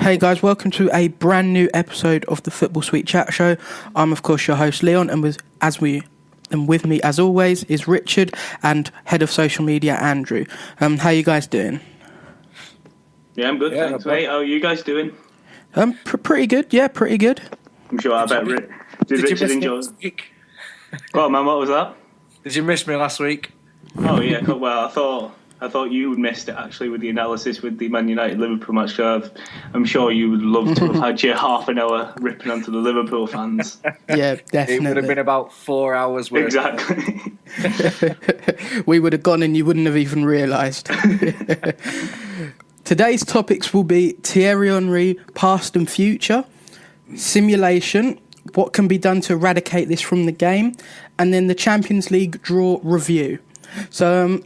Hey guys, welcome to a brand new episode of the Football Suite Chat Show. I'm of course your host Leon, and with me as always is Richard and head of social media Andrew. How you guys doing? Yeah, I'm good, thanks, mate. How are you guys doing? Pretty good. Yeah, pretty good. I'm sure. Did Richard enjoy? Go on, man. What was that? Did you miss me last week? Oh yeah. Well, I thought you missed it actually with the analysis with the Man United Liverpool match. I'm sure you would love to have had your half an hour ripping onto the Liverpool fans. Yeah, definitely. It would have been about 4 hours worth. Exactly. We would have gone and you wouldn't have even realised. Today's topics will be Thierry Henry, past and future, simulation, what can be done to eradicate this from the game, and then the Champions League draw review. So,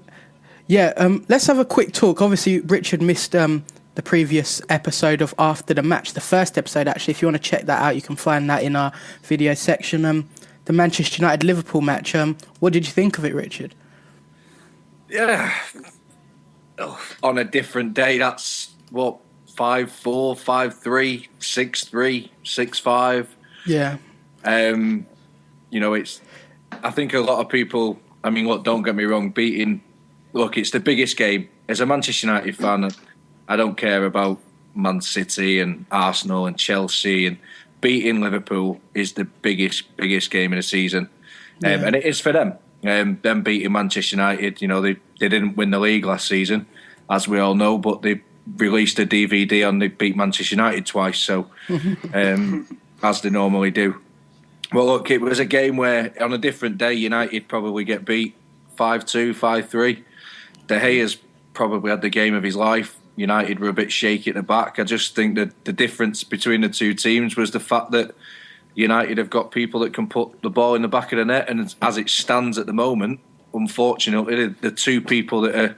let's have a quick talk. Obviously, Richard missed the previous episode of After the Match, the first episode, actually. If you want to check that out, you can find that in our video section. The Manchester United-Liverpool match, what did you think of it, Richard? Yeah. On a different day, that's, 5-4, 5-3, 6-3, 6-5. Yeah. I think a lot of people, don't get me wrong, it's the biggest game. As a Manchester United fan, I don't care about Man City and Arsenal and Chelsea, and beating Liverpool is the biggest game of the season. And it is for them. Them beating Manchester United, they didn't win the league last season, as we all know, but they released a DVD on they beat Manchester United twice, so as they normally do. Well, look, it was a game where on a different day, United probably get beat 5-2, 5-3. De Gea's probably had the game of his life. United were a bit shaky at the back. I just think that the difference between the two teams was the fact that United have got people that can put the ball in the back of the net, and as it stands at the moment, unfortunately, the two people that are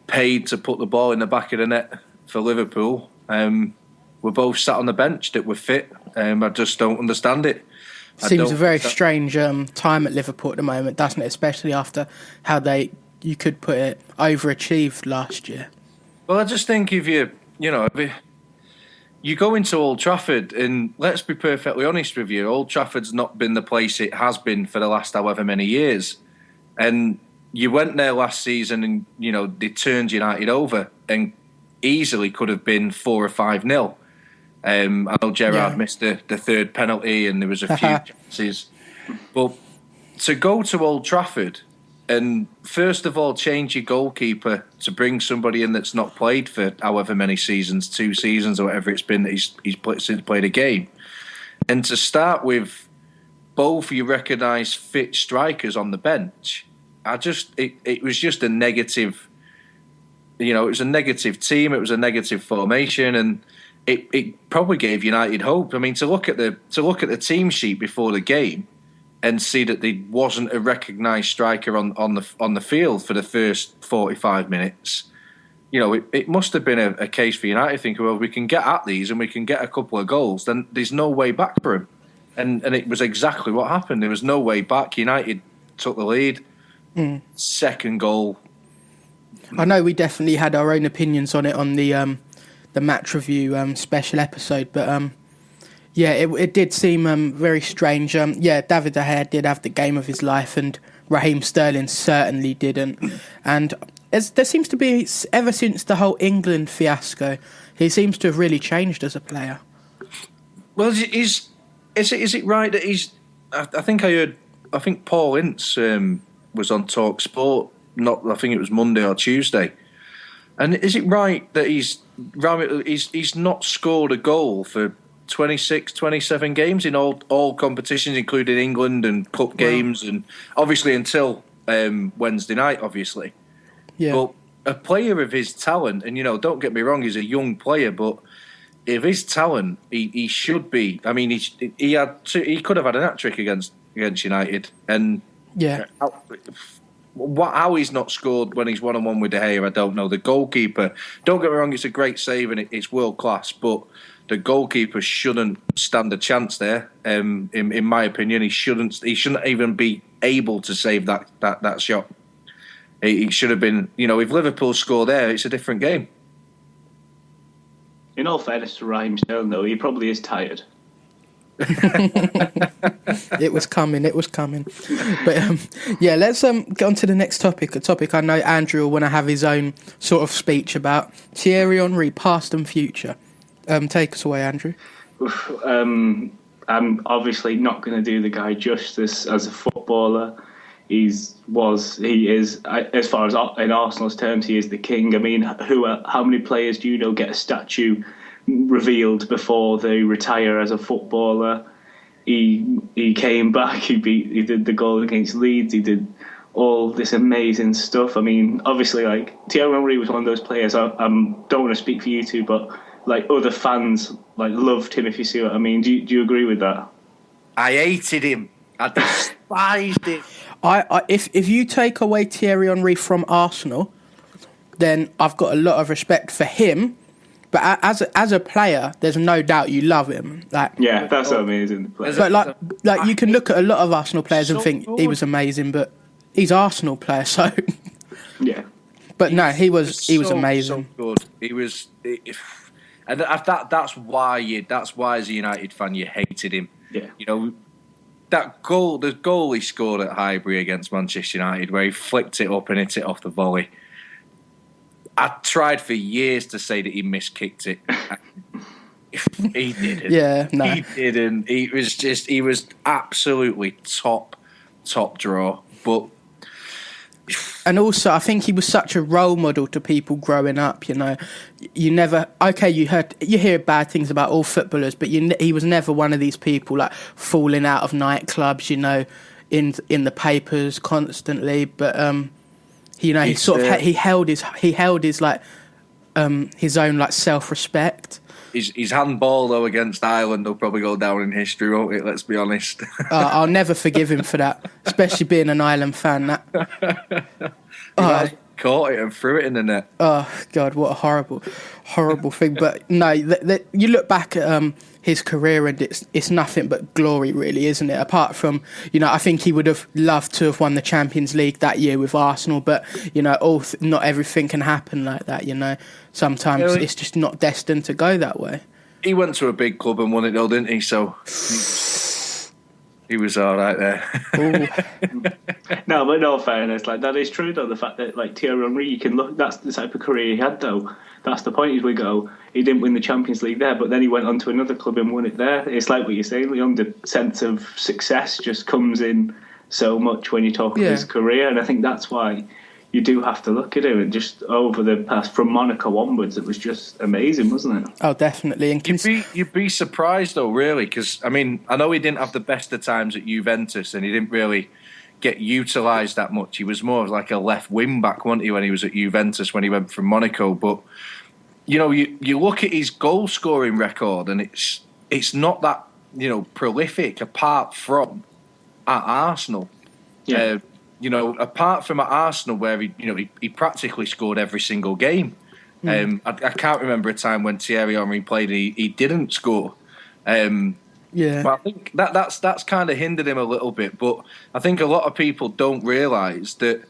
paid to put the ball in the back of the net for Liverpool were both sat on the bench that were fit. I just don't understand it. Seems a very strange time at Liverpool at the moment, doesn't it? Especially after how you could put it, overachieved last year. Well, I just think if you go into Old Trafford, and let's be perfectly honest with you, Old Trafford's not been the place it has been for the last however many years. And you went there last season and, they turned United over and easily could have been 4 or 5-0. I know Gerrard missed the third penalty and there was a few chances. But to go to Old Trafford and first of all change your goalkeeper to bring somebody in that's not played for however many seasons, 2 seasons or whatever it's been that he's played a game, and to start with both your recognised fit strikers on the bench, it was just a negative. It was a negative team. It was a negative formation, and it probably gave United hope. To look at the team sheet before the game and see that there wasn't a recognised striker on the field for the first 45 minutes, it must have been a case for United thinking, well, we can get at these and we can get a couple of goals, then there's no way back for him. And it was exactly what happened. There was no way back. United took the lead. Second goal. I know we definitely had our own opinions on it on the match review special episode, but it did seem very strange. David De Gea did have the game of his life, and Raheem Sterling certainly didn't. And there seems to be, ever since the whole England fiasco, he seems to have really changed as a player. Well, is it right that he's? I think Paul Ince was on Talk Sport. I think it was Monday or Tuesday. And is it right that he's not scored a goal for 26, 27 games in all competitions, including England and cup games, and obviously until Wednesday night, obviously. Yeah. But a player of his talent, and don't get me wrong, he's a young player, but if his talent, he should be. He could have had an hat-trick against United, and how he's not scored when he's one-on-one with De Gea, I don't know. The goalkeeper, don't get me wrong, it's a great save and it's world-class, but the goalkeeper shouldn't stand a chance there. In my opinion, he shouldn't even be able to save that shot. He should have been, if Liverpool score there, it's a different game. In all fairness to Raheem Sterling, though, he probably is tired. It was coming. But yeah, let's get on to the next topic. A topic I know Andrew will want to have his own sort of speech about. Thierry Henry, past and future. Take us away, Andrew. I'm obviously not going to do the guy justice as a footballer. He is, as far as in Arsenal's terms, he is the king. I mean, how many players do you know get a statue revealed before they retire as a footballer? He came back. He did the goal against Leeds. He did all this amazing stuff. I mean, obviously, like Thierry Henry was one of those players. I don't want to speak for you two, but like other fans like loved him. If you see what I mean, do you agree with that? I hated him. I despised him. If you take away Thierry Henry from Arsenal, then I've got a lot of respect for him. But as a player, there's no doubt you love him. Like, yeah, that's amazing. But like you can look at a lot of Arsenal players and think he was amazing, but he's Arsenal player, so yeah. But no, he was amazing. So good. He was, and that's why as a United fan you hated him. Yeah. You know, the goal he scored at Highbury against Manchester United, where he flicked it up and hit it off the volley. I tried for years to say that he miskicked it. He didn't. Yeah, no. He didn't. He was absolutely top draw. But and also, I think he was such a role model to people growing up. You know, you hear bad things about all footballers, but he was never one of these people like falling out of nightclubs. You know, in the papers constantly. But you know, he held his like his own like self-respect. His handball though against Ireland will probably go down in history, won't it? Let's be honest. I'll never forgive him for that, especially being an Ireland fan. Caught it and threw it in the net. Oh God, what a horrible thing! But no, you look back at his career and it's nothing but glory, really, isn't it? Apart from, you know, I think he would have loved to have won the Champions League that year with Arsenal, but you know, not everything can happen like that. You know, sometimes it's just not destined to go that way. He went to a big club and won it though, didn't he? So he was all right there. No, but no fairness, like that is true though. The fact that like Thierry Henry, you can look, that's the type of career he had though. That's the point. Is we go, he didn't win the Champions League there, but then he went on to another club and won it there. It's like what you're saying, Leon. The sense of success just comes in so much when you talk of his career, and I think that's why you do have to look at him. And just over the past, from Monaco onwards, it was just amazing, wasn't it? Oh, definitely. And you'd be surprised though, really, because I mean, I know he didn't have the best of times at Juventus, and he didn't really get utilised that much. He was more like a left wing back, wasn't he, when he was at Juventus, when he went from Monaco. But you know, you look at his goal scoring record, and it's not that, you know, prolific apart from at Arsenal. Yeah. You know, apart from at Arsenal, where he practically scored every single game. I can't remember a time when Thierry Henry played he didn't score. But I think that's kind of hindered him a little bit. But I think a lot of people don't realise that,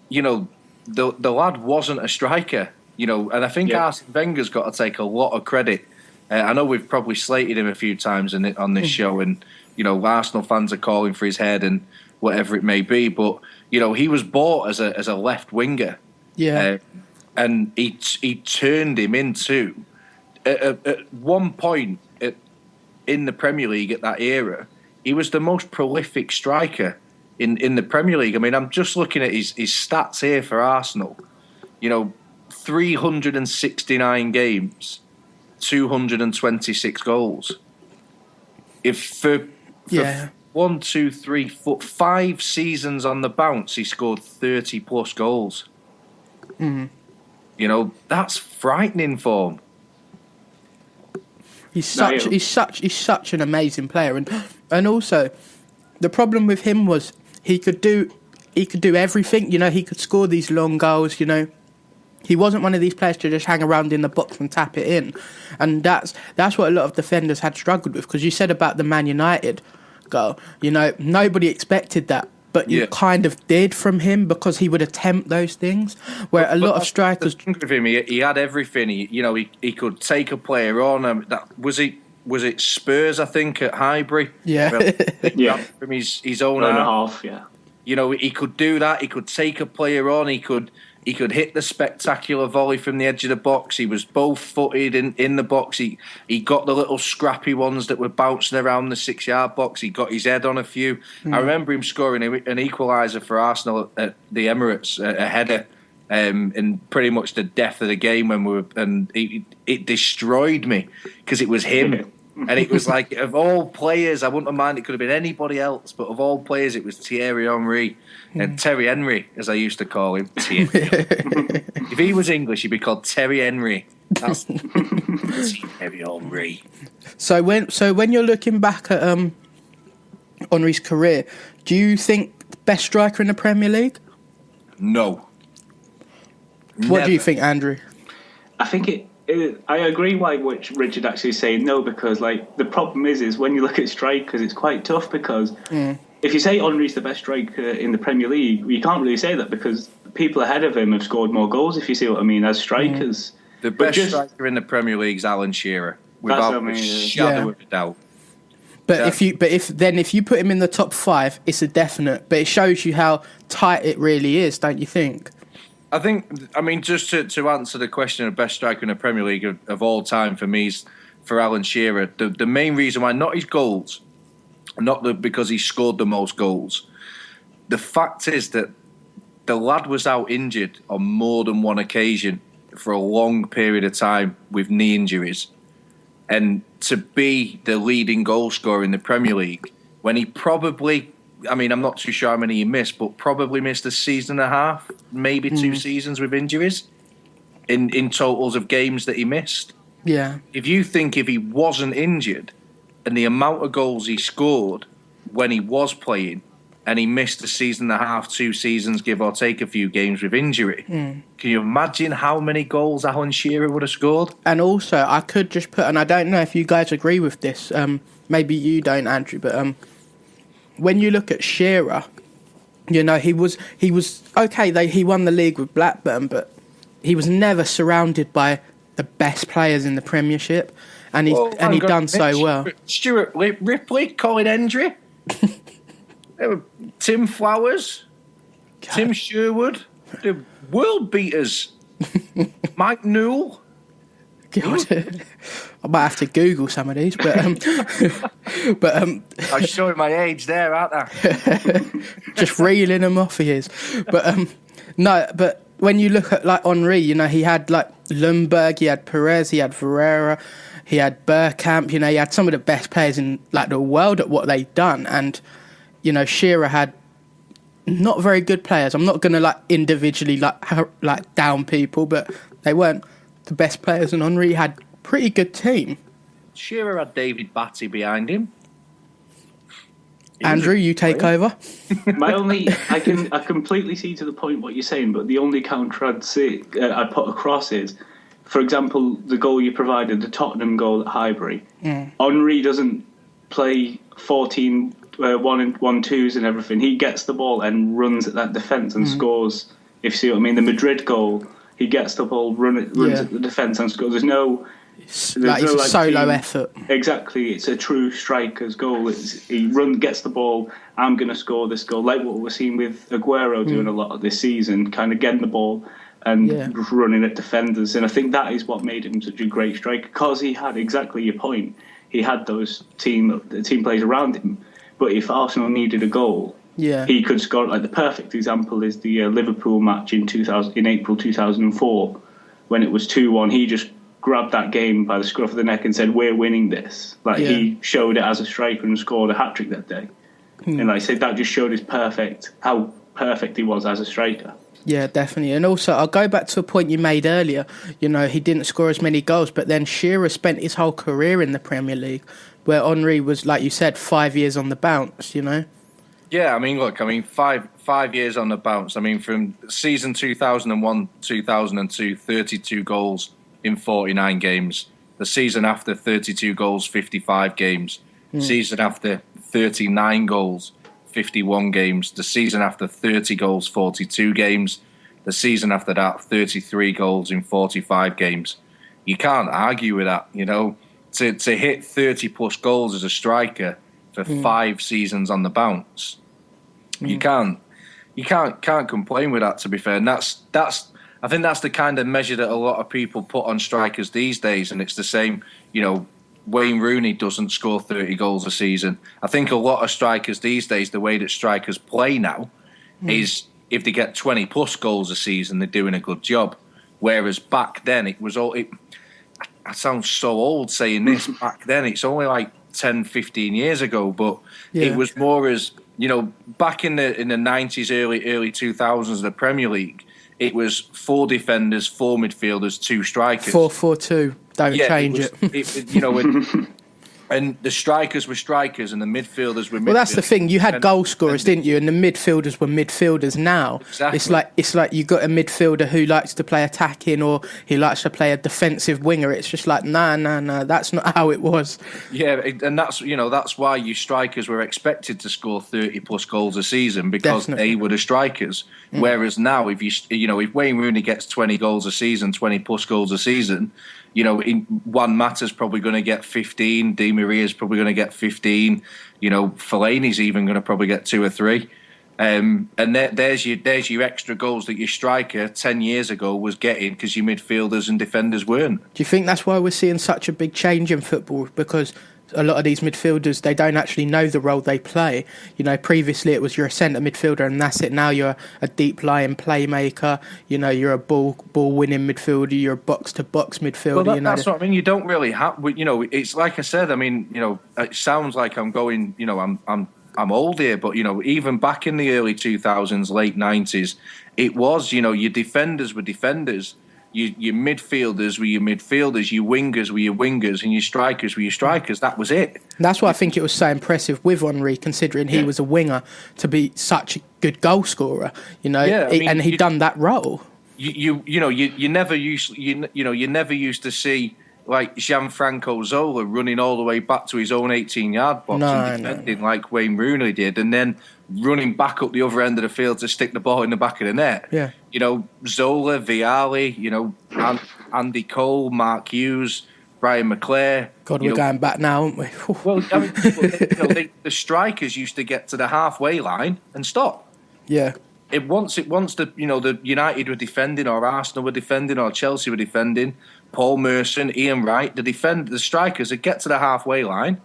you know, the lad wasn't a striker. You know, and I think Arsene Wenger's got to take a lot of credit. I know we've probably slated him a few times on this show, and you know, Arsenal fans are calling for his head and whatever it may be. But you know, he was bought as a left winger, and he turned him into at one point in the Premier League at that era, he was the most prolific striker in the Premier League. I mean, I'm just looking at his stats here for Arsenal. You know, 369 games, 226 goals. If for 1, 2, 3, 4, 5 seasons on the bounce, he scored 30 plus goals. Mm. You know, that's frightening for him. He's such an amazing player, and also the problem with him was he could do everything. You know, he could score these long goals. You know, he wasn't one of these players to just hang around in the box and tap it in, and that's what a lot of defenders had struggled with. Because you said about the Man United goal, you know, nobody expected that, but you kind of did from him because he would attempt those things. Where a lot of strikers, think of him, he had everything. He could take a player on. Was it Spurs? I think at Highbury. Yeah, yeah, from his own half. Yeah, he could do that. He could take a player on. He could hit the spectacular volley from the edge of the box. He was both-footed in the box. He got the little scrappy ones that were bouncing around the 6-yard box. He got his head on a few. I remember him scoring an equaliser for Arsenal at the Emirates, a header, in pretty much the death of the game it destroyed me because it was him. And it was like, of all players, I wouldn't have minded, it could have been anybody else, but of all players, it was Thierry Henry, and Terry Henry, as I used to call him. If he was English, he'd be called Terry Henry. That's Thierry Henry. So when you're looking back at Henry's career, do you think best striker in the Premier League? No. What do you think, Andrew? I think I agree which Richard actually is saying no, because like the problem is when you look at strikers, it's quite tough because if you say Henry's the best striker in the Premier League, you can't really say that because people ahead of him have scored more goals, if you see what I mean, as strikers. The best striker in the Premier League is Alan Shearer, without a shadow of a doubt. But if you put him in the top 5, it's a definite. But it shows you how tight it really is, don't you think? I mean, just to answer the question of best striker in the Premier League of all time for me is for Alan Shearer. The main reason why, not his goals, because he scored the most goals. The fact is that the lad was out injured on more than one occasion for a long period of time with knee injuries. And to be the leading goal scorer in the Premier League, when he probably, I mean, I'm not too sure how many he missed, but probably missed a season and a half, maybe 2 seasons with injuries in totals of games that he missed. Yeah. If you think if he wasn't injured and the amount of goals he scored when he was playing and he missed a season and a half, 2 seasons, give or take a few games with injury, can you imagine how many goals Alan Shearer would have scored? And also, I could just put, and I don't know if you guys agree with this, maybe you don't, Andrew, but when you look at Shearer, you know, he was okay. He won the league with Blackburn, but he was never surrounded by the best players in the Premiership, and he done so well. Stuart Ripley, Colin Hendry, Tim Flowers, Tim Sherwood, the world beaters, Mike Newell. God, I might have to Google some of these, but I'm showing my age there, aren't I? Just reeling them off he is. But no, but when you look at like Henry, you know, he had like Lundberg, he had Perez, he had Ferreira, he had Bergkamp. You know, he had some of the best players in like the world at what they've done, and you know, Shearer had not very good players. I'm not going to like individually like down people, but they weren't the best players, and Henry had pretty good team. Shearer had David Batty behind him. Andrew, you take over. I completely see to the point what you're saying, but the only counter I'd put across is, for example, the goal you provided, the Tottenham goal at Highbury. Henry doesn't play 14 1-2s and everything. He gets the ball and runs at that defence and scores. If you see what I mean, the Madrid goal, he gets the ball, runs at the defence and scores. There's no solo effort. Exactly, it's a true striker's goal. He gets the ball. I'm going to score this goal, like what we're seeing with Aguero doing a lot of this season, kind of getting the ball and running at defenders. And I think that is what made him such a great striker, because he had exactly your point. He had those team players around him. But if Arsenal needed a goal, he could score. Like the perfect example is the Liverpool match in April 2004, when it was 2-1. He just grabbed that game by the scruff of the neck and said, "We're winning this." He showed it as a striker and scored a hat-trick that day. And like I said, that just showed how perfect he was as a striker. Yeah, definitely. And also, I'll go back to a point you made earlier. You know, he didn't score as many goals, but then Shearer spent his whole career in the Premier League, where Henry was, like you said, 5 years on the bounce, you know? Yeah, I mean, look, five years on the bounce. I mean, from season 2001-2002, 32 goals in 49 games. The season after, 32 goals, 55 games. Season after, 39 goals, 51 games. The season after, 30 goals, 42 games. The season after that, 33 goals in 45 games. You can't argue with that, To hit 30-plus goals as a striker for 5 seasons on the bounce, you can't complain with that, to be fair. And I think that's the kind of measure that a lot of people put on strikers these days, and it's the same, Wayne Rooney doesn't score 30 goals a season. I think a lot of strikers these days, the way that strikers play now is if they get 20-plus goals a season, they're doing a good job. Whereas back then, it was all... I sound so old saying this. Back then, it's only like 10, 15 years ago, but it was more as, back in the 90s, early 2000s, the Premier League, it was 4 defenders, 4 midfielders, 2 strikers. 4-4-2. Don't change it. And the strikers were strikers and the midfielders were midfielders. Well, that's the thing. You had goal scorers, didn't you? And the midfielders were midfielders. Now, exactly. It's like you got a midfielder who likes to play attacking or he likes to play a defensive winger. It's just like, no, that's not how it was. Yeah, and that's why you strikers were expected to score 30-plus goals a season because they were the strikers. Whereas now, if Wayne Rooney gets 20 goals a season, 20-plus goals a season, Juan Mata's probably going to get 15. Di Maria's probably going to get 15. Fellaini's even going to probably get 2 or 3. And there's your extra goals that your striker 10 years ago was getting because your midfielders and defenders weren't. Do you think that's why we're seeing such a big change in football? Because a lot of these midfielders, they don't actually know the role they play. Previously it was you're a centre midfielder and that's it. Now you're a deep lying playmaker. You're a ball winning midfielder. You're a box to box midfielder. Well, that's what I mean. You don't really have. It's like I said. I mean, it sounds like I'm going. I'm old here, but even back in the early 2000s, late 90s, it was. Your defenders were defenders. Your midfielders were your midfielders, your wingers were your wingers, and your strikers were your strikers. That was it. That's why I think it was so impressive with Henry, considering he was a winger, to be such a good goal scorer. And he'd done that role. You never used to see like Gianfranco Zola running all the way back to his own 18-yard box and defending like Wayne Rooney did, and then running back up the other end of the field to stick the ball in the back of the net. Yeah. Zola, Vialli, Andy Cole, Mark Hughes, Brian McClare. God, we're going back now, aren't we? Well, I mean, the strikers used to get to the halfway line and stop. Yeah. Once the United were defending, or Arsenal were defending, or Chelsea were defending, Paul Merson, Ian Wright, the strikers would get to the halfway line,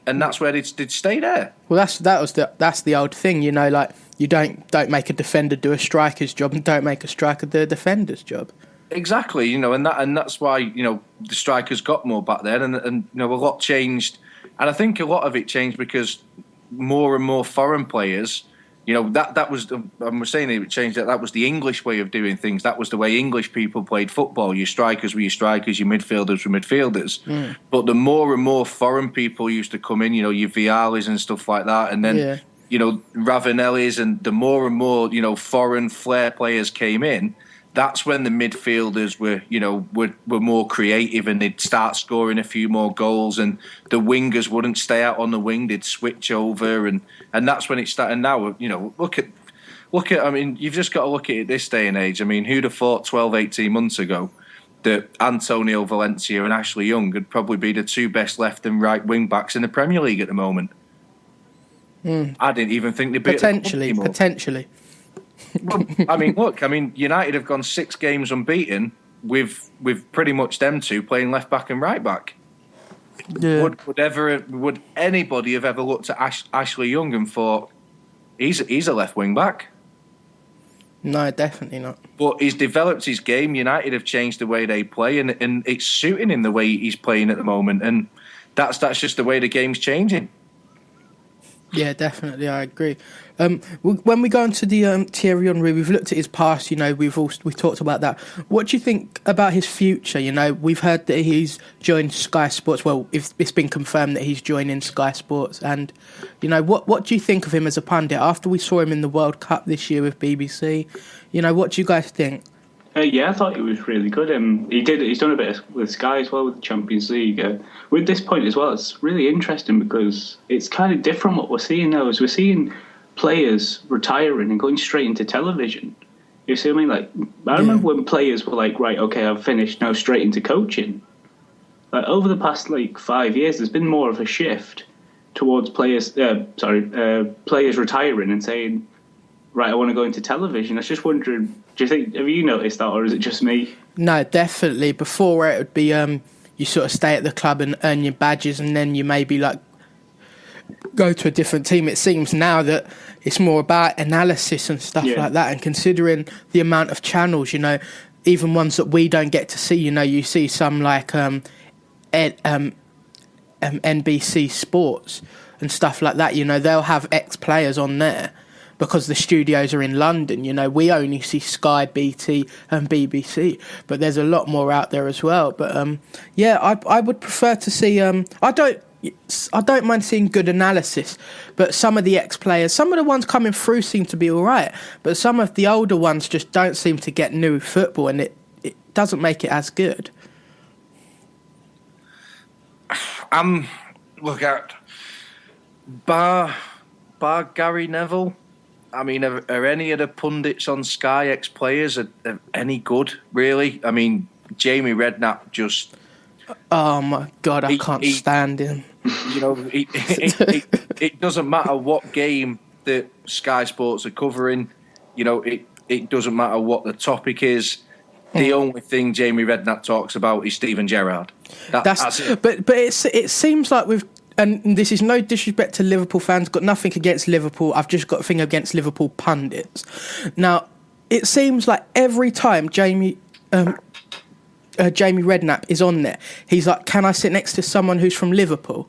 and that's where they'd stay there. Well, that's the old thing, like you don't make a defender do a striker's job, and don't make a striker do a defender's job. Exactly, and that's why the strikers got more back then, and a lot changed, and I think a lot of it changed because more and more foreign players. That was, I'm saying it changed. That was the English way of doing things. That was the way English people played football. Your strikers were your strikers, your midfielders were midfielders. But the more and more foreign people used to come in, your Viallis and stuff like that, and then Ravanellis, and the more and more foreign flair players came in. That's when the midfielders were more creative, and they'd start scoring a few more goals, and the wingers wouldn't stay out on the wing; they'd switch over, and that's when it started. And now, look at. I mean, you've just got to look at it this day and age. I mean, who'd have thought 12, 18 months ago that Antonio Valencia and Ashley Young would probably be the 2 best left and right wing backs in the Premier League at the moment? I didn't even think they'd be potentially. Well, I mean, United have gone 6 games unbeaten with pretty much them 2 playing left back and right back. Yeah. Would anybody have ever looked at Ashley Young and thought he's a left wing back? No, definitely not. But he's developed his game. United have changed the way they play, and it's suiting him the way he's playing at the moment. And that's just the way the game's changing. Yeah, definitely, I agree. When we go into the Thierry Henry, we've looked at his past. We've talked about that. What do you think about his future? We've heard that he's joined Sky Sports. Well, it's been confirmed that he's joining Sky Sports. And what do you think of him as a pundit? After we saw him in the World Cup this year with BBC, what do you guys think? Yeah, I thought he was really good. He's done a bit with Sky as well with the Champions League. With this point as well, it's really interesting because it's kind of different what we're seeing now. As we're seeing players retiring and going straight into television. You see what I mean? Like, I remember when players were like, right, okay, I've finished, now straight into coaching. Like, over the past, 5 years, there's been more of a shift towards players retiring and saying, right, I want to go into television. I was just wondering, have you noticed that, or is it just me? No, definitely. Before it would be you sort of stay at the club and earn your badges, and then you maybe go to a different team. It seems now that it's more about analysis and stuff like that, and considering the amount of channels, even ones that we don't get to see. You see some NBC Sports and stuff like that. They'll have ex-players on there because the studios are in London. We only see Sky, BT and BBC, but there's a lot more out there as well. But I would prefer to see I don't mind seeing good analysis, but some of the ex-players, some of the ones coming through seem to be all right, but some of the older ones just don't seem to get new football, and it doesn't make it as good. Look at bar Gary Neville. I mean, are any of the pundits on Sky ex-players are any good, really? I mean, Jamie Redknapp just... Oh my God, I can't stand him. It doesn't matter what game that Sky Sports are covering. It doesn't matter what the topic is. The only thing Jamie Redknapp talks about is Steven Gerrard. That's it. But it seems like and this is no disrespect to Liverpool fans, got nothing against Liverpool. I've just got a thing against Liverpool pundits. Now, it seems like every time Jamie Redknapp is on there, he's like, can I sit next to someone who's from Liverpool?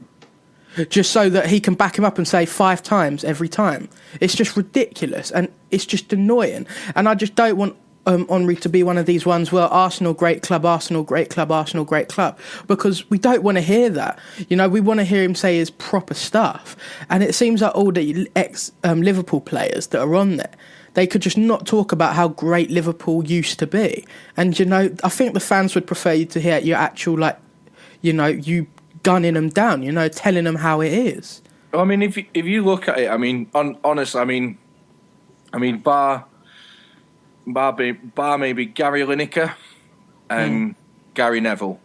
Just so that he can back him up and say 5 times every time. It's just ridiculous, and it's just annoying. And I just don't want Henry to be one of these ones where Arsenal, great club, Arsenal, great club, Arsenal, great club, because we don't want to hear that. We want to hear him say his proper stuff. And it seems like all the ex-Liverpool players that are on there, they could just not talk about how great Liverpool used to be. And, I think the fans would prefer you to hear your actual, you gunning them down, telling them how it is. I mean, if you look at it, I mean, honestly, bar maybe Gary Lineker and Gary Neville.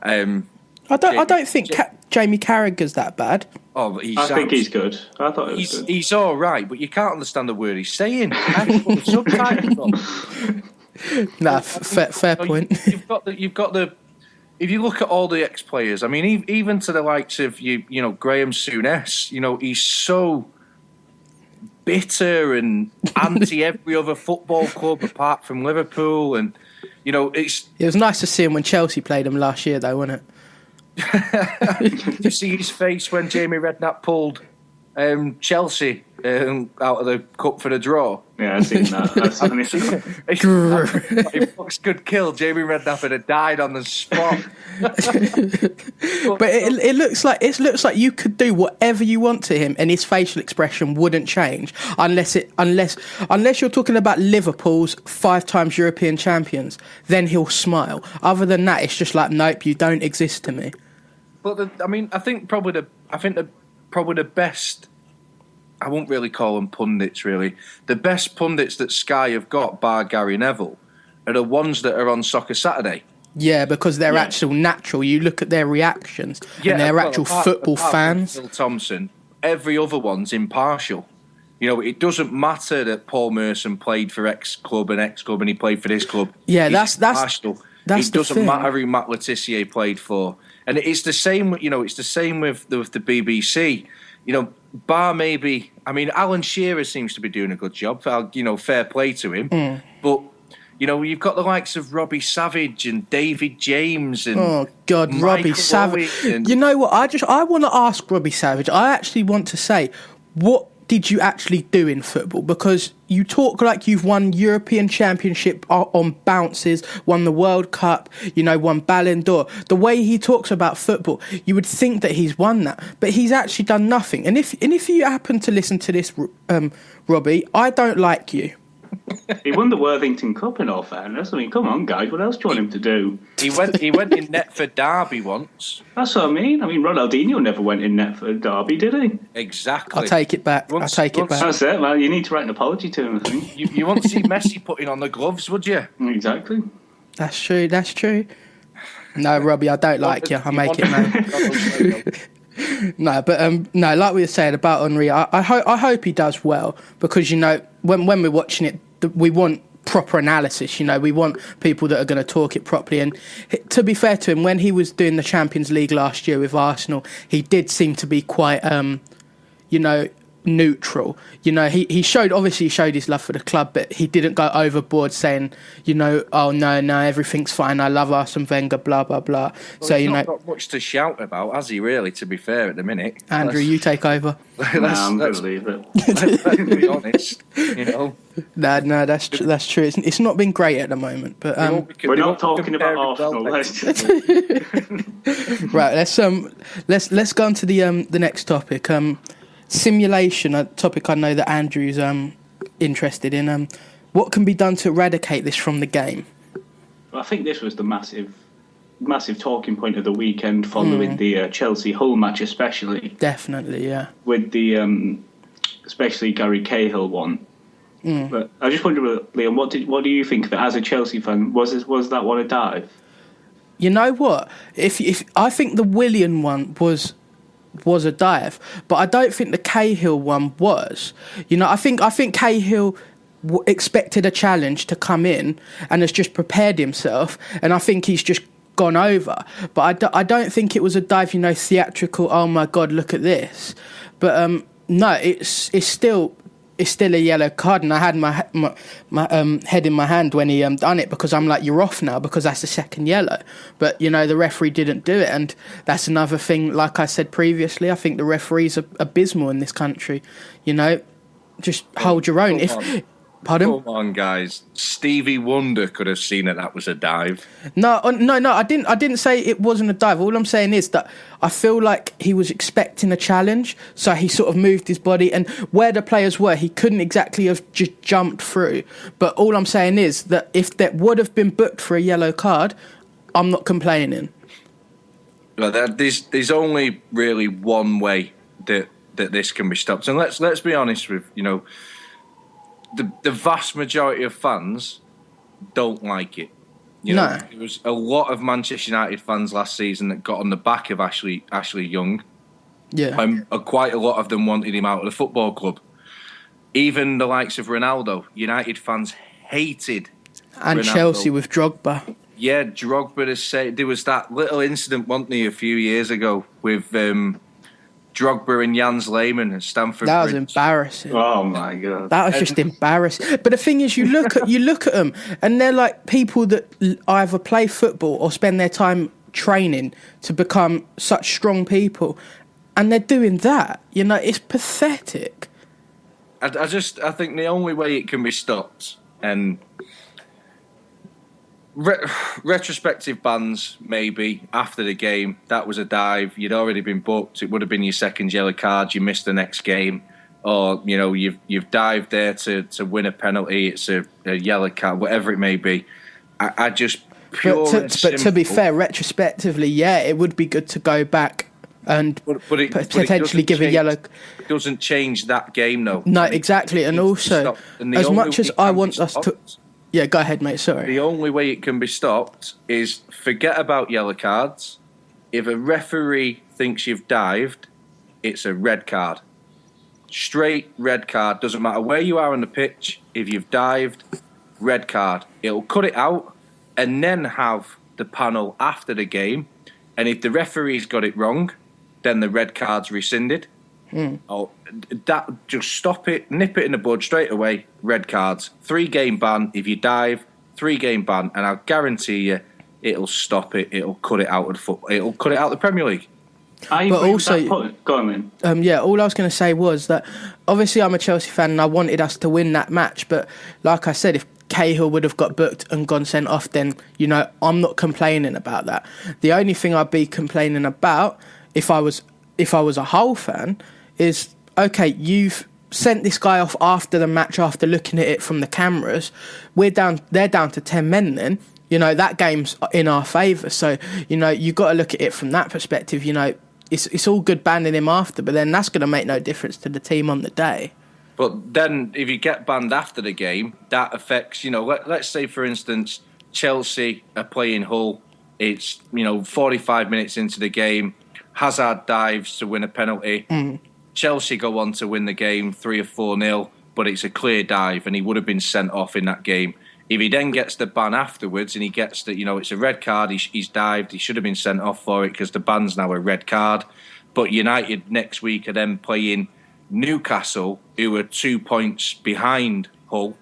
I don't think Jamie Carragher's that bad. Oh, but I think he's good. I thought he was good. He's all right, but you can't understand the word he's saying. Subtitles on. Nah, fair point. You've got the. If you look at all the ex-players, I mean, even to the likes of Graham Souness, he's so bitter and anti every other football club apart from Liverpool, and it was nice to see him when Chelsea played him last year, though, wasn't it? Did you see his face when Jamie Redknapp pulled Chelsea out of the cup for the draw? Yeah, I've seen that. If Fox could kill, Jamie Redknapp would have died on the spot. But it looks like you could do whatever you want to him, and his facial expression wouldn't change unless you're talking about Liverpool's 5 times European champions. Then he'll smile. Other than that, it's just like, nope, you don't exist to me. But I think probably the best. I won't really call them pundits, really. The best pundits that Sky have got, bar Gary Neville, are the ones that are on Soccer Saturday. Yeah, because they're actual natural. You look at their reactions, and they're actual football fans. Phil Thompson, every other one's impartial. It doesn't matter that Paul Merson played for X club and he played for this club. Yeah, that's impartial. It doesn't matter who Matt Letizia played for, and it's the same. It's the same with the BBC. Bar maybe. I mean, Alan Shearer seems to be doing a good job. Fair play to him. But you've got the likes of Robbie Savage and David James and Michael Robbie Savage. You know what? I want to ask Robbie Savage. I actually want to say, what did you actually do in football? Because you talk like you've won European Championship on bounces, won the World Cup, won Ballon d'Or. The way he talks about football, you would think that he's won that, but he's actually done nothing. And if you happen to listen to this, Robbie, I don't like you. He won the Worthington Cup in all fairness. I mean, come on, guys. What else do you want him to do? He went in net for Derby once. That's what I mean. Ronaldinho never went in net for Derby, did he? Exactly. I'll take it back. That's it, man. You need to write an apology to him, I think. You won't see Messi putting on the gloves, would you? Exactly. That's true. No, Robbie, I don't like you. I make it known. No, but no, like we were saying about Henry, I hope he does well, because, you know, when we're watching it, we want proper analysis. You know, we want people that are going to talk it properly. And to be fair to him, when he was doing the Champions League last year with Arsenal, he did seem to be quite, you know, neutral. You know, he showed his love for the club, but he didn't go overboard saying, you know, oh no, everything's fine, I love Arsene Wenger, blah blah blah. Well, so you know, not got much to shout about, has he? Really, to be fair, at the minute. Andrew, you take over. I'm gonna leave it. Let's be honest. You know. No, that's true. It's not been great at the moment, but we're not talking about Arsenal. Right, let's go on to the next topic. Simulation, a topic I know that Andrew's interested in. What can be done to eradicate this from the game? I think this was the massive talking point of the weekend following the Chelsea-Hull match, especially. Definitely, yeah. With the especially Gary Cahill one. But I just wonder, Liam, what do you think of it as a Chelsea fan? Was that one a dive? You know what? If I think the Willian one was a dive, but I don't think the Cahill one was. You know, I think Cahill expected a challenge to come in and has just prepared himself, and I think he's just gone over. But I don't think it was a dive, you know, theatrical, oh my God, look at this. But no, it's still a yellow card, and I had my head in my hand when he done it, because I'm like, you're off now, because that's the second yellow. But, you know, the referee didn't do it, and that's another thing. Like I said previously, I think the referees are abysmal in this country. You know, just hold your own. Pardon? Come on, guys. Stevie Wonder could have seen that was a dive. No. I didn't say it wasn't a dive. All I'm saying is that I feel like he was expecting a challenge, so he sort of moved his body, and where the players were, he couldn't exactly have just jumped through. But all I'm saying is that if that would have been booked for a yellow card, I'm not complaining. Well, there's only really one way that this can be stopped, and let's be honest with, you know, the vast majority of fans don't like it. You know, there was a lot of Manchester United fans last season that got on the back of Ashley Young. Yeah. Quite a lot of them wanted him out of the football club. Even the likes of Ronaldo, United fans hated and Ronaldo. Chelsea with Drogba. Yeah, Drogba has said there was that little incident, wasn't there, a few years ago with Drogba and Jans Lehmann at Stamford That was Bridge. embarrassing. Oh my God, that was just embarrassing. But the thing is, you look at them, and they're like people that either play football or spend their time training to become such strong people, and they're doing that. You know, it's pathetic. I think the only way it can be stopped, and retrospective bans, maybe after the game, that was a dive, you'd already been booked, it would have been your second yellow card, you missed the next game, or, you know, you've dived there to win a penalty, it's a yellow card, whatever it may be. I just but to be fair, retrospectively, yeah, it would be good to go back and potentially give a yellow. It doesn't change that game, though. No, exactly, and also, as much as I want us to... Yeah, go ahead, mate, sorry. The only way it can be stopped is forget about yellow cards. If a referee thinks you've dived, it's a red card. Straight red card. Doesn't matter where you are on the pitch. If you've dived, red card. It'll cut it out and then have the panel after the game. And if the referee's got it wrong, then the red card's rescinded. Oh, that just stop it, nip it in the bud straight away. Red cards, 3-game ban if you dive, 3-game ban, and I'll guarantee you, it'll stop it. It'll cut it out of the football. It'll cut it out of the Premier League. But also, go on then. Yeah, all I was going to say was that obviously I'm a Chelsea fan and I wanted us to win that match. But like I said, if Cahill would have got booked and gone sent off, then, you know, I'm not complaining about that. The only thing I'd be complaining about if I was a Hull fan is, okay, you've sent this guy off after the match after looking at it from the cameras. They're down to 10 men then. You know, that game's in our favour. So, you know, you've got to look at it from that perspective. You know, it's all good banning him after, but then that's going to make no difference to the team on the day. But then if you get banned after the game, that affects, you know, let's say, for instance, Chelsea are playing Hull. It's, you know, 45 minutes into the game. Hazard dives to win a penalty. Chelsea go on to win the game 3 or 4-0, but it's a clear dive and he would have been sent off in that game. If he then gets the ban afterwards and he gets the, you know, it's a red card, he's dived, he should have been sent off for it because the ban's now a red card. But United next week are then playing Newcastle, who are 2 points behind Hull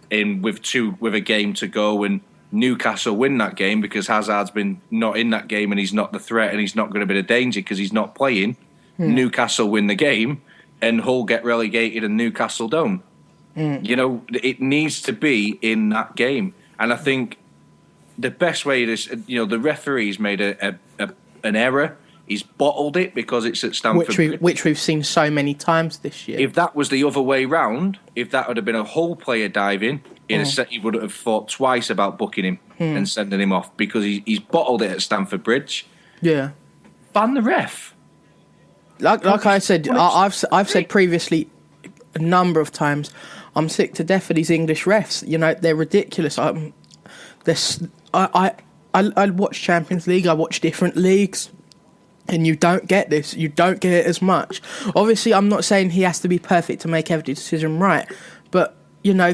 with a game to go, and Newcastle win that game because Hazard's been not in that game and he's not the threat and he's not going to be the danger because he's not playing. Newcastle win the game and Hull get relegated and Newcastle don't. You know, it needs to be in that game. And I think the best way is, you know, the referee's made an error. He's bottled it because it's at Stamford Which we've seen so many times this year. If that was the other way round, if that would have been a Hull player diving, he would have thought twice about booking him and sending him off because he's bottled it at Stamford Bridge. Yeah. Ban the ref. Like I said, I've said previously a number of times, I'm sick to death of these English refs. You know, they're ridiculous. I watch Champions League, I watch different leagues, and you don't get this. You don't get it as much. Obviously, I'm not saying he has to be perfect to make every decision right, but, you know,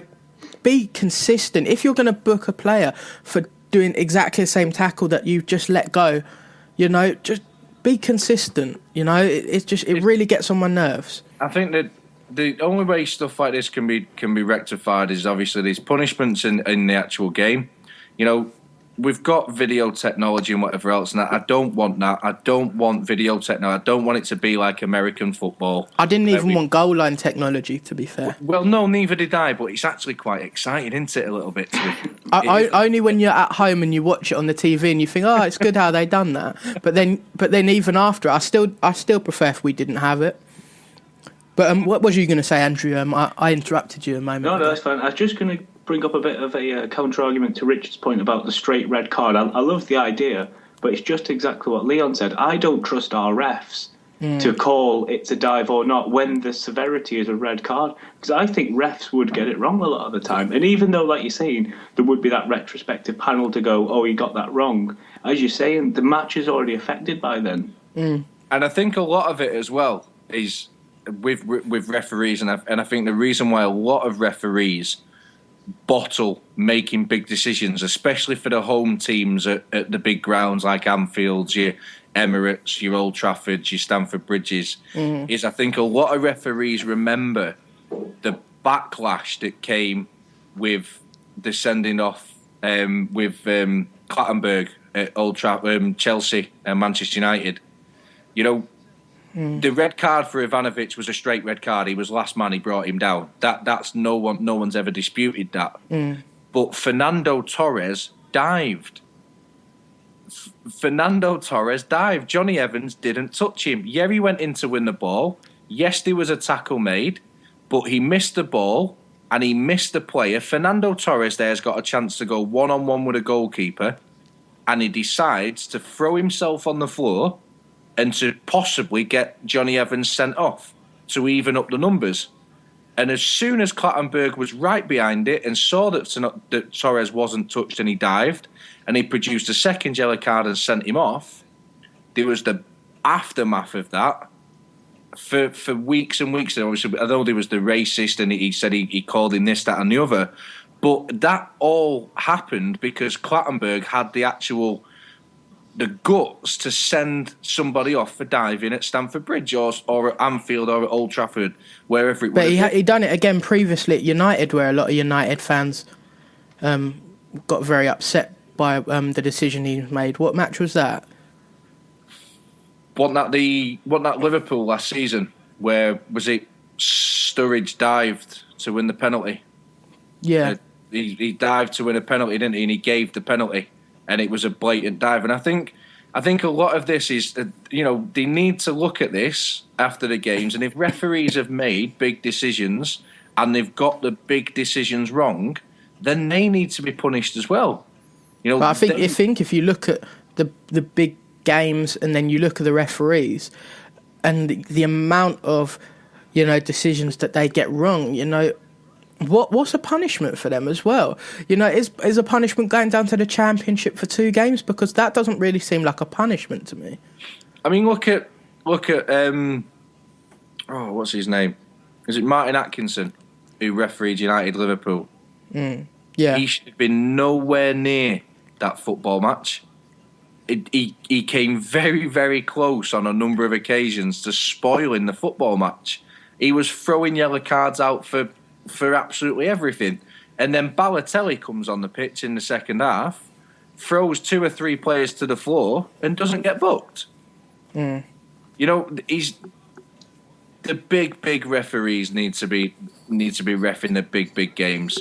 be consistent. If you're going to book a player for doing exactly the same tackle that you just let go, you know, just be consistent. You know, it really gets on my nerves. I think that the only way stuff like this can be rectified is obviously these punishments in the actual game. You know, we've got video technology and whatever else, and I don't want that. I don't want video technology. I don't want it to be like American football. I didn't even want goal line technology, to be fair. Well, no, neither did I, but it's actually quite exciting, isn't it, a little bit? Only when you're at home and you watch it on the TV and you think, oh, it's good how they done that. But then even after, I still prefer if we didn't have it. But what was you going to say, Andrew? I interrupted you a moment ago. No, that's fine. I was just going to bring up a bit of a counter-argument to Richard's point about the straight red card. I love the idea, but it's just exactly what Leon said. I don't trust our refs to call it's a dive or not when the severity is a red card, because I think refs would get it wrong a lot of the time. And even though, like you're saying, there would be that retrospective panel to go, oh, he got that wrong, as you're saying, the match is already affected by then. And I think a lot of it as well is with referees, and I think the reason why a lot of referees bottle making big decisions, especially for the home teams at the big grounds like Anfield, your Emirates, your Old Traffords, your Stamford Bridges, is I think a lot of referees remember the backlash that came with the sending off with Clattenburg at Old Trafford, Chelsea and Manchester United. You know, the red card for Ivanovic was a straight red card. He was last man. He brought him down. That's no one's ever disputed that. But Fernando Torres dived. Fernando Torres dived. Johnny Evans didn't touch him. Yeah, he went in to win the ball. Yes, there was a tackle made, but he missed the ball and he missed the player. Fernando Torres there's got a chance to go one-on-one with a goalkeeper, and he decides to throw himself on the floor and to possibly get Johnny Evans sent off to even up the numbers. And as soon as Clattenburg was right behind it and saw that Torres wasn't touched and he dived, and he produced a second yellow card and sent him off, there was the aftermath of that for weeks and weeks. And obviously, I know there was the racist and he said he called him this, that and the other, but that all happened because Clattenburg had the guts to send somebody off for diving at Stamford Bridge or at Anfield or at Old Trafford, wherever it was. But he done it again previously at United, where a lot of United fans got very upset by the decision he made. What match was that? Wasn't that Liverpool last season? Where was it? Sturridge dived to win the penalty. Yeah, he dived to win a penalty, didn't he? And he gave the penalty. And it was a blatant dive. And I think I think a lot of this is, they need to look at this after the games, and if referees have made big decisions and they've got the big decisions wrong, then they need to be punished as well. But I think if you look at the big games and then you look at the referees and the amount of decisions that they get wrong, what's a punishment for them as well? Is a punishment going down to the championship for 2 games? Because that doesn't really seem like a punishment to me. I mean, look at what's his name? Is it Martin Atkinson who refereed United Liverpool? Yeah, he should have been nowhere near that football match. He came very, very close on a number of occasions to spoiling the football match. He was throwing yellow cards out for absolutely everything. And then Balotelli comes on the pitch in the second half, throws 2 or 3 players to the floor and doesn't get booked. He's the big referees need to be reffing the big games.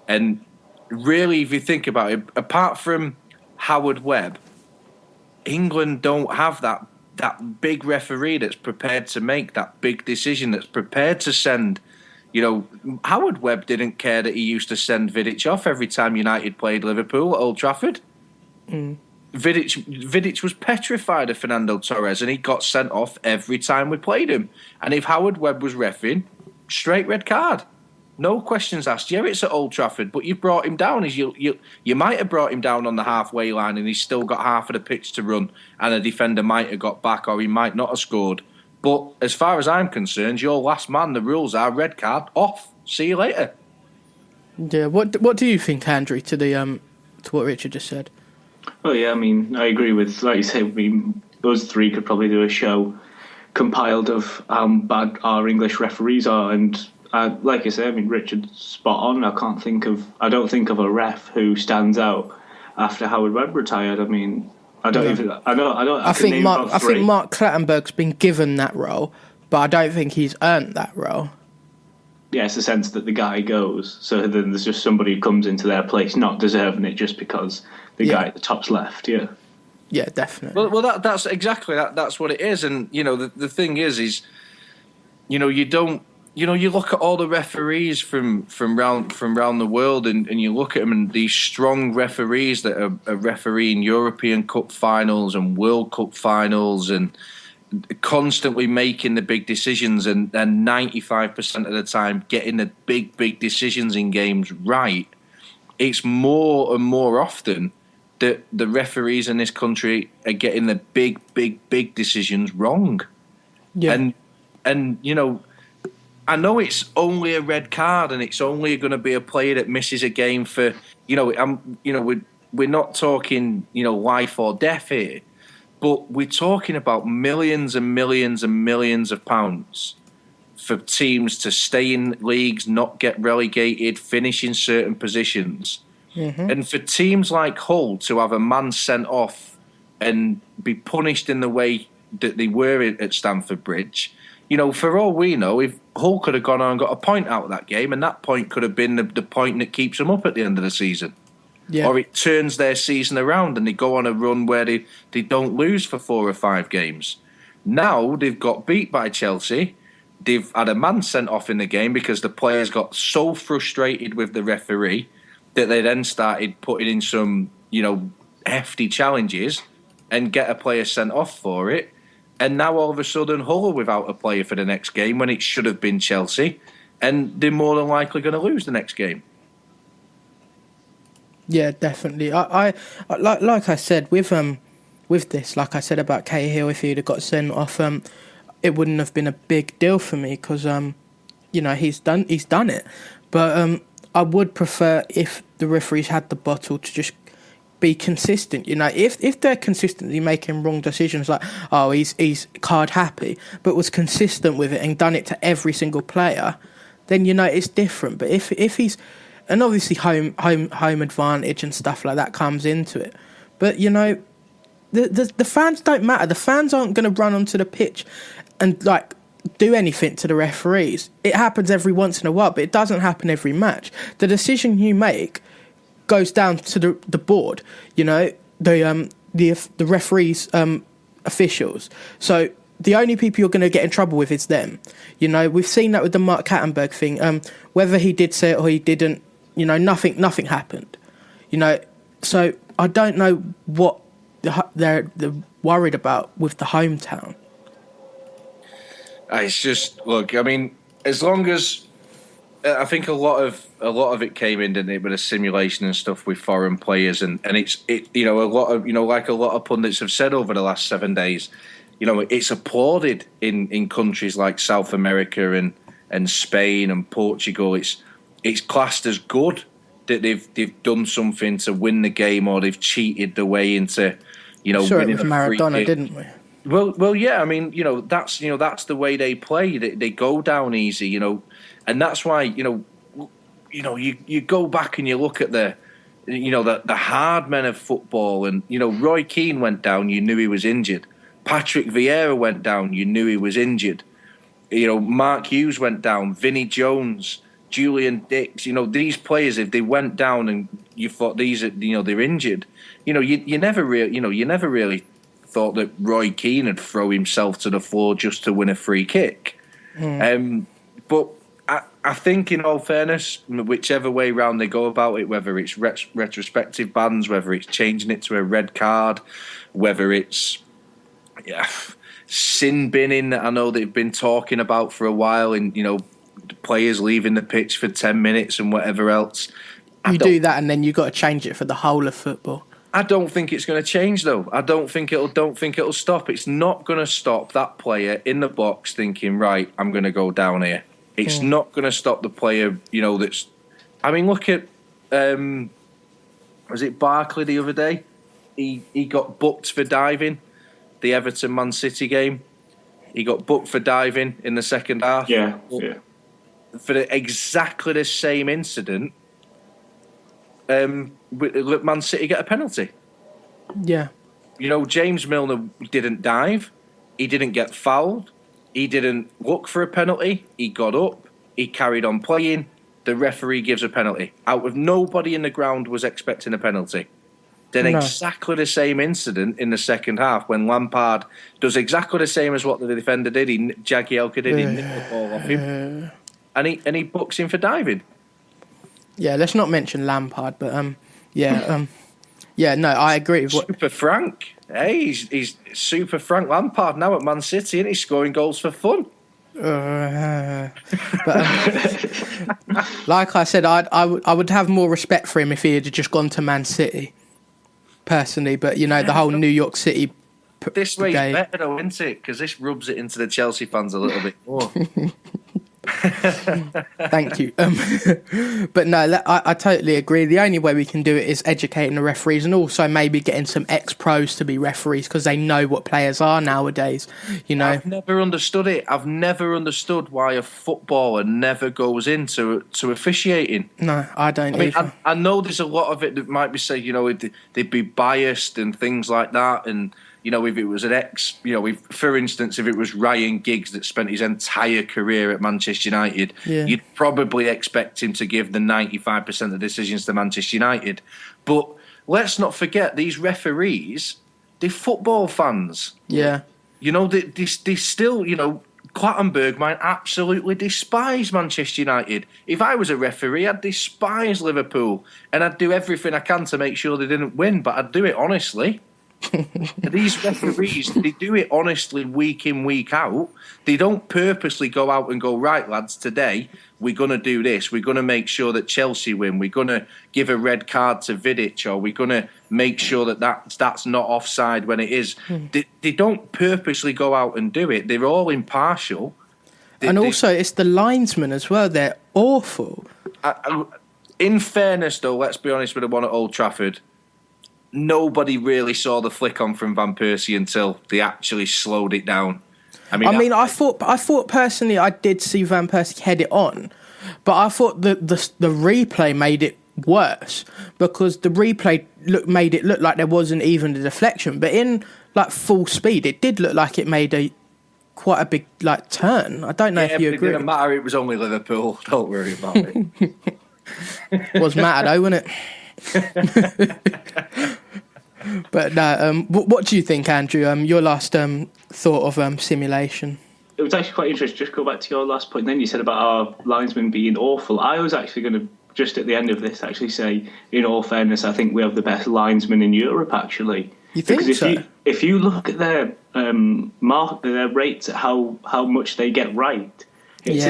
And really, if you think about it, apart from Howard Webb, England don't have that big referee that's prepared to make that big decision, that's prepared to send. Howard Webb didn't care that he used to send Vidic off every time United played Liverpool at Old Trafford. Vidic was petrified of Fernando Torres, and he got sent off every time we played him. And if Howard Webb was reffing, straight red card. No questions asked. Yeah, it's at Old Trafford, but you brought him down. You might have brought him down on the halfway line, and he's still got half of the pitch to run, and a defender might have got back, or he might not have scored. But as far as I'm concerned, you're last man. The rules are red card, off. See you later. Yeah. What do you think, Andrew, to what Richard just said? Oh yeah, I mean, I agree with, like you say, those 3 could probably do a show compiled of how bad our English referees are, and like I say, I mean, Richard's spot on. I don't think of a ref who stands out after Howard Webb retired. I mean, I think Mark Clattenburg's been given that role, but I don't think he's earned that role. Yeah, it's the sense that the guy goes, so then there's just somebody who comes into their place not deserving it just because the guy at the top's left. Yeah. Yeah, definitely. Well, that's exactly that. That's what it is, and the thing is you don't. You look at all the referees from round the world, and you look at them, and these strong referees that are refereeing European Cup finals and World Cup finals, and constantly making the big decisions, and 95% of the time getting the big decisions in games right. It's more and more often that the referees in this country are getting the big decisions wrong. Yeah, and I know it's only a red card, and it's only going to be a player that misses a game for, we're not talking, life or death here, but we're talking about millions and millions and millions of pounds for teams to stay in leagues, not get relegated, finish in certain positions. And for teams like Hull to have a man sent off and be punished in the way that they were at Stamford Bridge, for all we know, if Hull could have gone on and got a point out of that game, and that point could have been the point that keeps them up at the end of the season. Yeah. Or it turns their season around and they go on a run where they don't lose for 4 or 5 games. Now they've got beat by Chelsea. They've had a man sent off in the game because the players got so frustrated with the referee that they then started putting in some, hefty challenges and get a player sent off for it. And now all of a sudden Hull are without a player for the next game when it should have been Chelsea, and they're more than likely going to lose the next game. Yeah, definitely. I like I said with this, like I said about Cahill, if he'd have got sent off, it wouldn't have been a big deal for me because he's done it. But I would prefer if the referees had the bottle to just be consistent. If they're consistently making wrong decisions, like he's card happy, but was consistent with it and done it to every single player, then it's different. But if he's, and obviously home advantage and stuff like that comes into it, but the fans don't matter. The fans aren't going to run onto the pitch and do anything to the referees. It happens every once in a while, but it doesn't happen every match. The decision you make goes down to the board. The the referees officials. So the only people you're going to get in trouble with is them. You know, we've seen that with the Mark Kattenberg thing. Whether he did say it or he didn't, you know, nothing happened. You know, so I don't know what they're worried about with the hometown. It's just, look, I mean, as long as I think a lot of it came in, didn't it, with a simulation and stuff with foreign players, and it you know, a lot of, you know, like a lot of pundits have said over the last 7 days, you know, it's applauded in countries like South America and Spain and Portugal. It's classed as good that they've done something to win the game, or they've cheated their way into, you know, sure, winning it was a free Maradona, kick. didn't we? Well, yeah. I mean, that's the way they play. They go down easy, and that's why you go back and you look at the hard men of football, and Roy Keane went down, you knew he was injured. Patrick Vieira went down, you knew he was injured. Mark Hughes went down, Vinnie Jones, Julian Dix. These players, if they went down and you thought these are, they're injured, you never really thought that Roy Keane would throw himself to the floor just to win a free kick. But I think, in all fairness, whichever way round they go about it, whether it's retrospective bans, whether it's changing it to a red card, whether it's sin binning that I know they've been talking about for a while, and players leaving the pitch for 10 minutes and whatever else. You do that, and then you got to change it for the whole of football. I don't think it's going to change, though. I don't think it'll stop. It's not going to stop that player in the box thinking, right, I'm going to go down here. It's not going to stop the player, that's... I mean, look at... was it Barkley the other day? He got booked for diving, the Everton-Man City game. He got booked for diving in the second half. Yeah. For exactly the same incident... let Man City get a penalty. Yeah. James Milner didn't dive. He didn't get fouled. He didn't look for a penalty. He got up. He carried on playing. The referee gives a penalty. Out of nobody in the ground was expecting a penalty. Then exactly the same incident in the second half when Lampard does exactly the same as what the defender did. Jagielka did. He nicked the ball off him. And he books him for diving. Yeah, let's not mention Lampard, but no, I agree with what... Super Frank. Hey, he's Super Frank Lampard now at Man City, and he's scoring goals for fun. Like I said, I would have more respect for him if he had just gone to Man City, personally. But the whole New York City. This way's better, though, isn't it? Because this rubs it into the Chelsea fans a little bit more. Thank you. But no, I totally agree. The only way we can do it is educating the referees, and also maybe getting some ex-pros to be referees, because they know what players are nowadays. I've never understood it. I've never understood why a footballer never goes into officiating. No, I don't. I mean, I know there's a lot of it that might be saying, they'd be biased and things like that, and if it was an for instance, if it was Ryan Giggs that spent his entire career at Manchester United, you'd probably expect him to give the 95% of the decisions to Manchester United. But let's not forget, these referees, they're football fans. Yeah. They still, Clattenburg might absolutely despise Manchester United. If I was a referee, I'd despise Liverpool, and I'd do everything I can to make sure they didn't win, but I'd do it honestly. These referees, they do it honestly week in, week out. They don't purposely go out and go, right, lads, today we're going to do this. We're going to make sure that Chelsea win. We're going to give a red card to Vidic, or we're going to make sure that's not offside when it is. They don't purposely go out and do it. They're all impartial. Also, it's the linesmen as well. They're awful. In fairness, though, let's be honest with the one at Old Trafford. Nobody really saw the flick on from Van Persie until they actually slowed it down. I thought personally, I did see Van Persie head it on, but I thought the replay made it worse, because the replay made it look like there wasn't even a deflection, but in full speed, it did look like it made quite a big turn. I don't know if you agree. It didn't matter. It was only Liverpool. Don't worry about it. Was matter though, wasn't it? But no, what do you think, Andrew? Your last thought of simulation? It was actually quite interesting. Just go back to your last point. Then you said about our linesmen being awful. I was actually going to, just at the end of this, actually say, in all fairness, I think we have the best linesmen in Europe, actually. You think so? If you look at their their rates at how much they get right, it's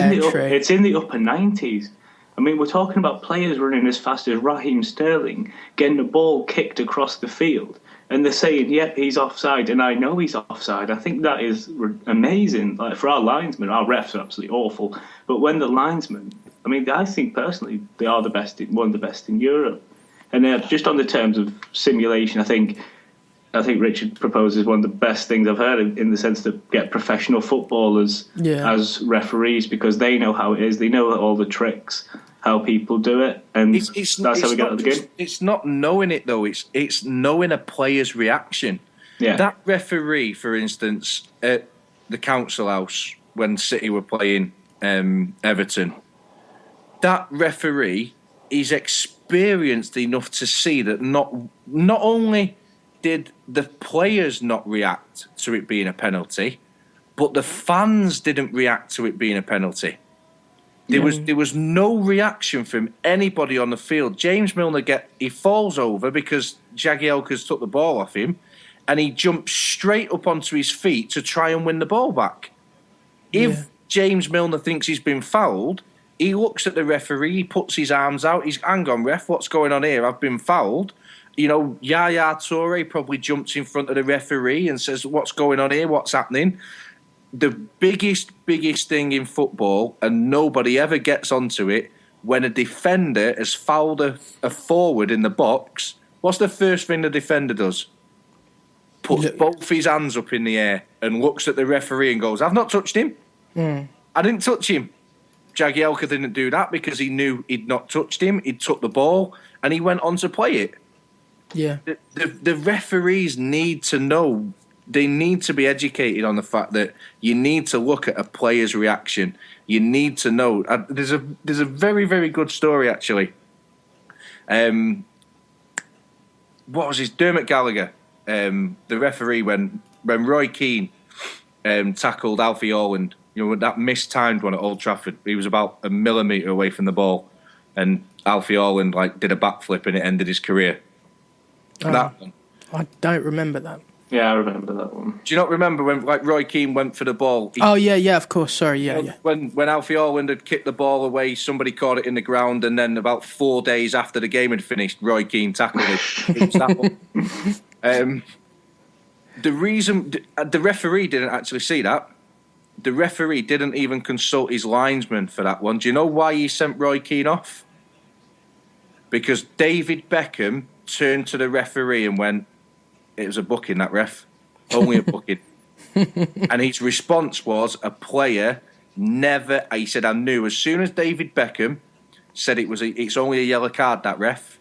in the upper 90s. I mean, we're talking about players running as fast as Raheem Sterling, getting the ball kicked across the field, and they're saying, "Yep, he's offside," and I know he's offside. I think that is amazing. Like, for our linesmen, our refs are absolutely awful, but when the linesmen, I mean, I think personally they are one of the best in Europe, and just on the terms of simulation, I think Richard proposes one of the best things I've heard in the sense to get professional footballers as referees, because they know how it is. They know all the tricks, how people do it, and that's how we get out of the game. It's not knowing it, though. It's knowing a player's reaction. Yeah. That referee, for instance, at the Council House when City were playing Everton, that referee is experienced enough to see that not only did the players not react to it being a penalty, but the fans didn't react to it being a penalty. There was no reaction from anybody on the field. James Milner he falls over because Jagielka's took the ball off him, and he jumps straight up onto his feet to try and win the ball back. If James Milner thinks he's been fouled, he looks at the referee, he puts his arms out, he's, "Hang on, ref, what's going on here? I've been fouled." You know, Yaya Toure probably jumps in front of the referee and says, "What's going on here? What's happening?" The biggest thing in football, and nobody ever gets onto it, when a defender has fouled a forward in the box, what's the first thing the defender does? Puts both his hands up in the air and looks at the referee and goes, "I've not touched him. I didn't touch him." Jagielka didn't do that because he knew he'd not touched him. He took the ball and he went on to play it. Yeah, the referees need to know. They need to be educated on the fact that you need to look at a player's reaction. You need to know. There's a very, very good story actually. What was his? Dermot Gallagher, the referee when Roy Keane tackled Alfie Haaland. You know, that mistimed one at Old Trafford. He was about a millimetre away from the ball, and Alfie Haaland did a backflip and it ended his career. That one. I don't remember that. Yeah, I remember that one. Do you not remember when Roy Keane went for the ball? Yeah, of course. Sorry, yeah. When Alfie Haaland had kicked the ball away, somebody caught it in the ground, and then about 4 days after the game had finished, Roy Keane tackled it. It was that one. The reason the referee didn't actually see that. The referee didn't even consult his linesman for that one. Do you know why he sent Roy Keane off? Because David Beckham turned to the referee and went, "It was a booking, that ref. Only a booking." And his response was, a player never... He said, "I knew as soon as David Beckham said it's only a yellow card, that ref,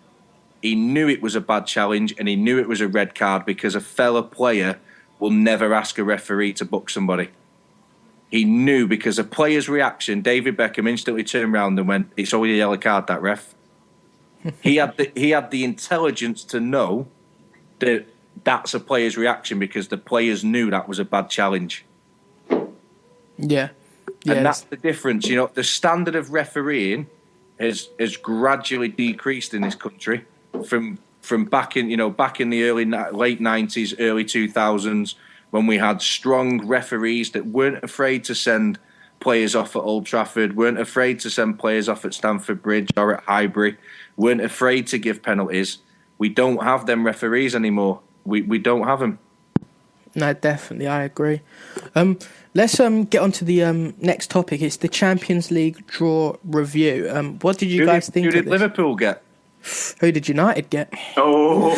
he knew it was a bad challenge and he knew it was a red card because a fellow player will never ask a referee to book somebody." He knew because a player's reaction, David Beckham instantly turned around and went, "It's only a yellow card, that ref." He had the intelligence to know that that's a player's reaction because the players knew that was a bad challenge. Yeah. And that's the difference. You know, the standard of refereeing has gradually decreased in this country from back in the late 90s, early 2000s, when we had strong referees that weren't afraid to send players off at Old Trafford, weren't afraid to send players off at Stamford Bridge or at Highbury, weren't afraid to give penalties. We don't have them referees anymore. We don't have them. No, definitely, I agree. Let's get on to the next topic. It's the Champions League draw review. What did you guys think of this? Who did Liverpool get? Who did United get? Oh,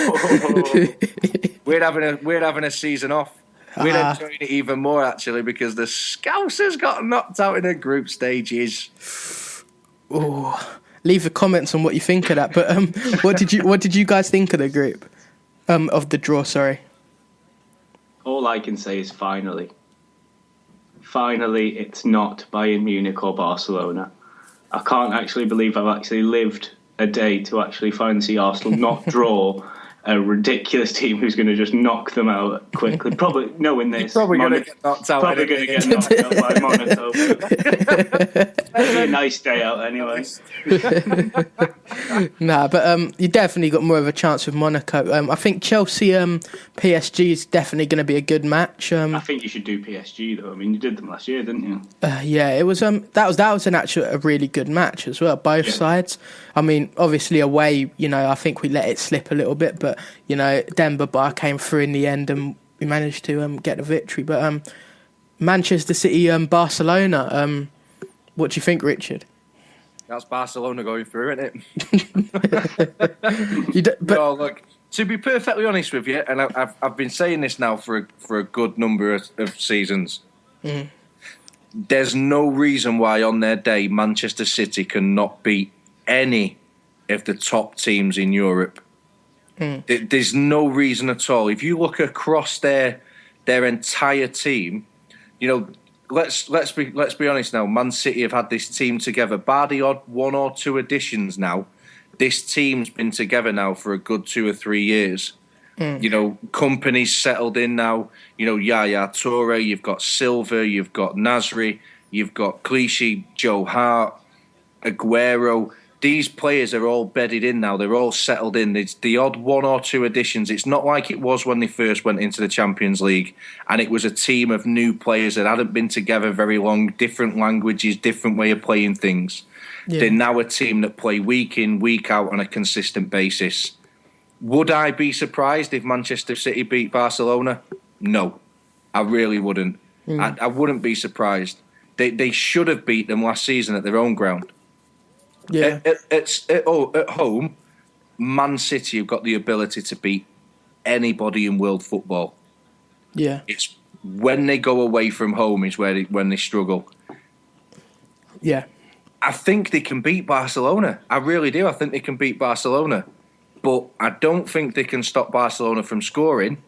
we're having a season off. We're enjoying it even more actually because the Scousers got knocked out in the group stages. Oh, leave the comments on what you think of that. But what did you guys think of the group? Of the draw, sorry. All I can say is finally, it's not Bayern Munich or Barcelona. I can't actually believe I've actually lived a day to actually finally see Arsenal not draw a ridiculous team who's going to just knock them out quickly. Probably knowing this, Probably going to get knocked out. Probably going to get knocked out by Monaco. It'll be a nice day out anyway. Nah, but you definitely got more of a chance with Monaco. I think Chelsea PSG is definitely going to be a good match. I think you should do PSG though. I mean, you did them last year, didn't you? Yeah, it was that was a really good match as well, both sides. I mean, obviously away, I think we let it slip a little bit, but Demba Ba came through in the end and we managed to get the victory. But Manchester City, Barcelona, what do you think, Richard? That's Barcelona going through, isn't it? No, look, to be perfectly honest with you, and I've been saying this now for a good number of seasons. Mm. There's no reason why on their day Manchester City cannot beat any of the top teams in Europe. Mm. There's no reason at all. If you look across their entire team, let's be honest now. Man City have had this team together, bar the odd 1 or 2 additions now. This team's been together now for a good 2 or 3 years. Mm. Company's settled in now. Yaya Toure, you've got Silva, you've got Nasri, you've got Clichy, Joe Hart, Aguero. These players are all bedded in now. They're all settled in. It's the odd 1 or 2 additions. It's not like it was when they first went into the Champions League and it was a team of new players that hadn't been together very long, different languages, different way of playing things. Yeah. They're now a team that play week in, week out on a consistent basis. Would I be surprised if Manchester City beat Barcelona? No, I really wouldn't. I wouldn't be surprised. They should have beat them last season at their own ground. Yeah. At home, Man City have got the ability to beat anybody in world football. Yeah. It's when they go away from home is when they struggle. Yeah. I think they can beat Barcelona. I really do. I think they can beat Barcelona. But I don't think they can stop Barcelona from scoring.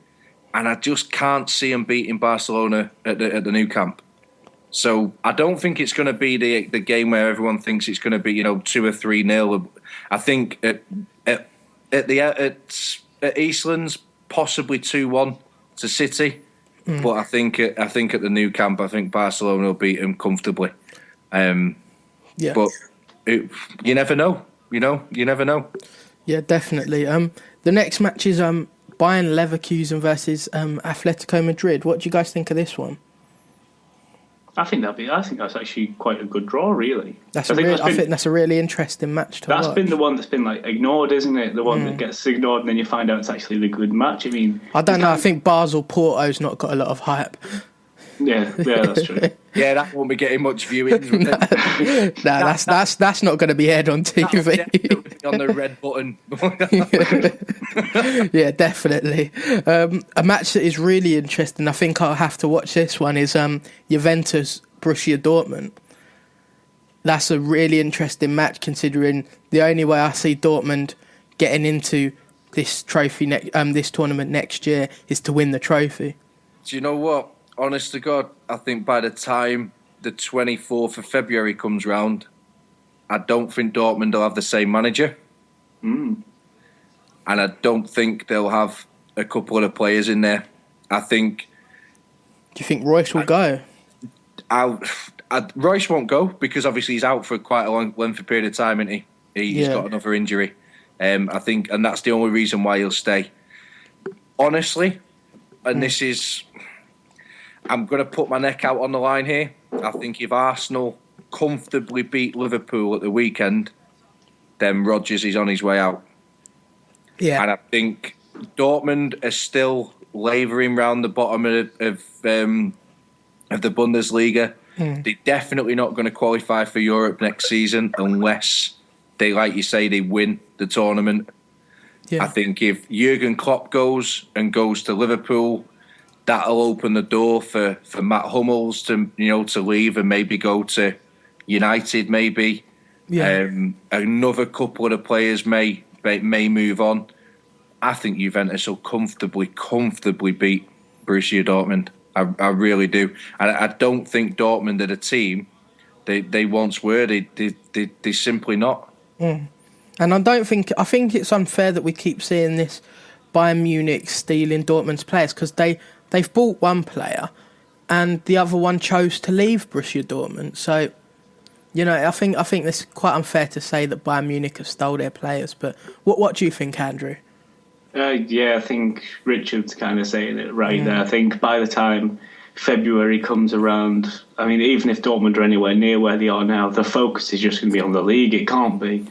And I just can't see them beating Barcelona at the Nou Camp. So I don't think it's going to be the game where everyone thinks it's going to be 2 or 3-0. I think at Eastlands possibly 2-1 to City, but I think at the Nou Camp I think Barcelona will beat them comfortably. Yeah, but you never know. You never know. Yeah, definitely. The next match is Bayern Leverkusen versus Atletico Madrid. What do you guys think of this one? I think that's actually quite a good draw, really. I think that's a really interesting match to watch. That's been the one that's been ignored, isn't it? The one that gets ignored, and then you find out it's actually the good match. I mean, I don't know. I think Basel Porto's not got a lot of hype. Yeah, that's true. Yeah, that won't be getting much viewing. That's not going to be aired on TV. On the red button. Yeah, definitely. A match that is really interesting, I think I'll have to watch this one, is Juventus Borussia Dortmund. That's a really interesting match, considering the only way I see Dortmund getting into this trophy, this tournament next year, is to win the trophy. Do you know what? Honest to God, I think by the time the 24th of February comes round, I don't think Dortmund will have the same manager. And I don't think they'll have a couple of the players in there. I think... Do you think Royce will go? Royce won't go because obviously he's out for quite a long lengthy period of time, isn't he? He's got another injury. I think, and that's the only reason why he'll stay. Honestly, and this is... I'm going to put my neck out on the line here. I think if Arsenal comfortably beat Liverpool at the weekend, then Rodgers is on his way out. Yeah. And I think Dortmund are still labouring round the bottom of the Bundesliga. They're definitely not going to qualify for Europe next season unless they, like you say, they win the tournament. Yeah. I think if Jurgen Klopp goes to Liverpool, that'll open the door for Matt Hummels to leave and maybe go to United. Maybe another couple of the players may move on. I think Juventus will comfortably beat Borussia Dortmund. I really do, and I don't think Dortmund are the team they once were. They're simply not. And I think it's unfair that we keep seeing this Bayern Munich stealing Dortmund's players, because they've bought one player and the other one chose to leave Borussia Dortmund. So, I think it's quite unfair to say that Bayern Munich have stole their players. But what do you think, Andrew? I think Richard's kind of saying it right there. I think by the time February comes around, I mean, even if Dortmund are anywhere near where they are now, the focus is just going to be on the league. It can't be.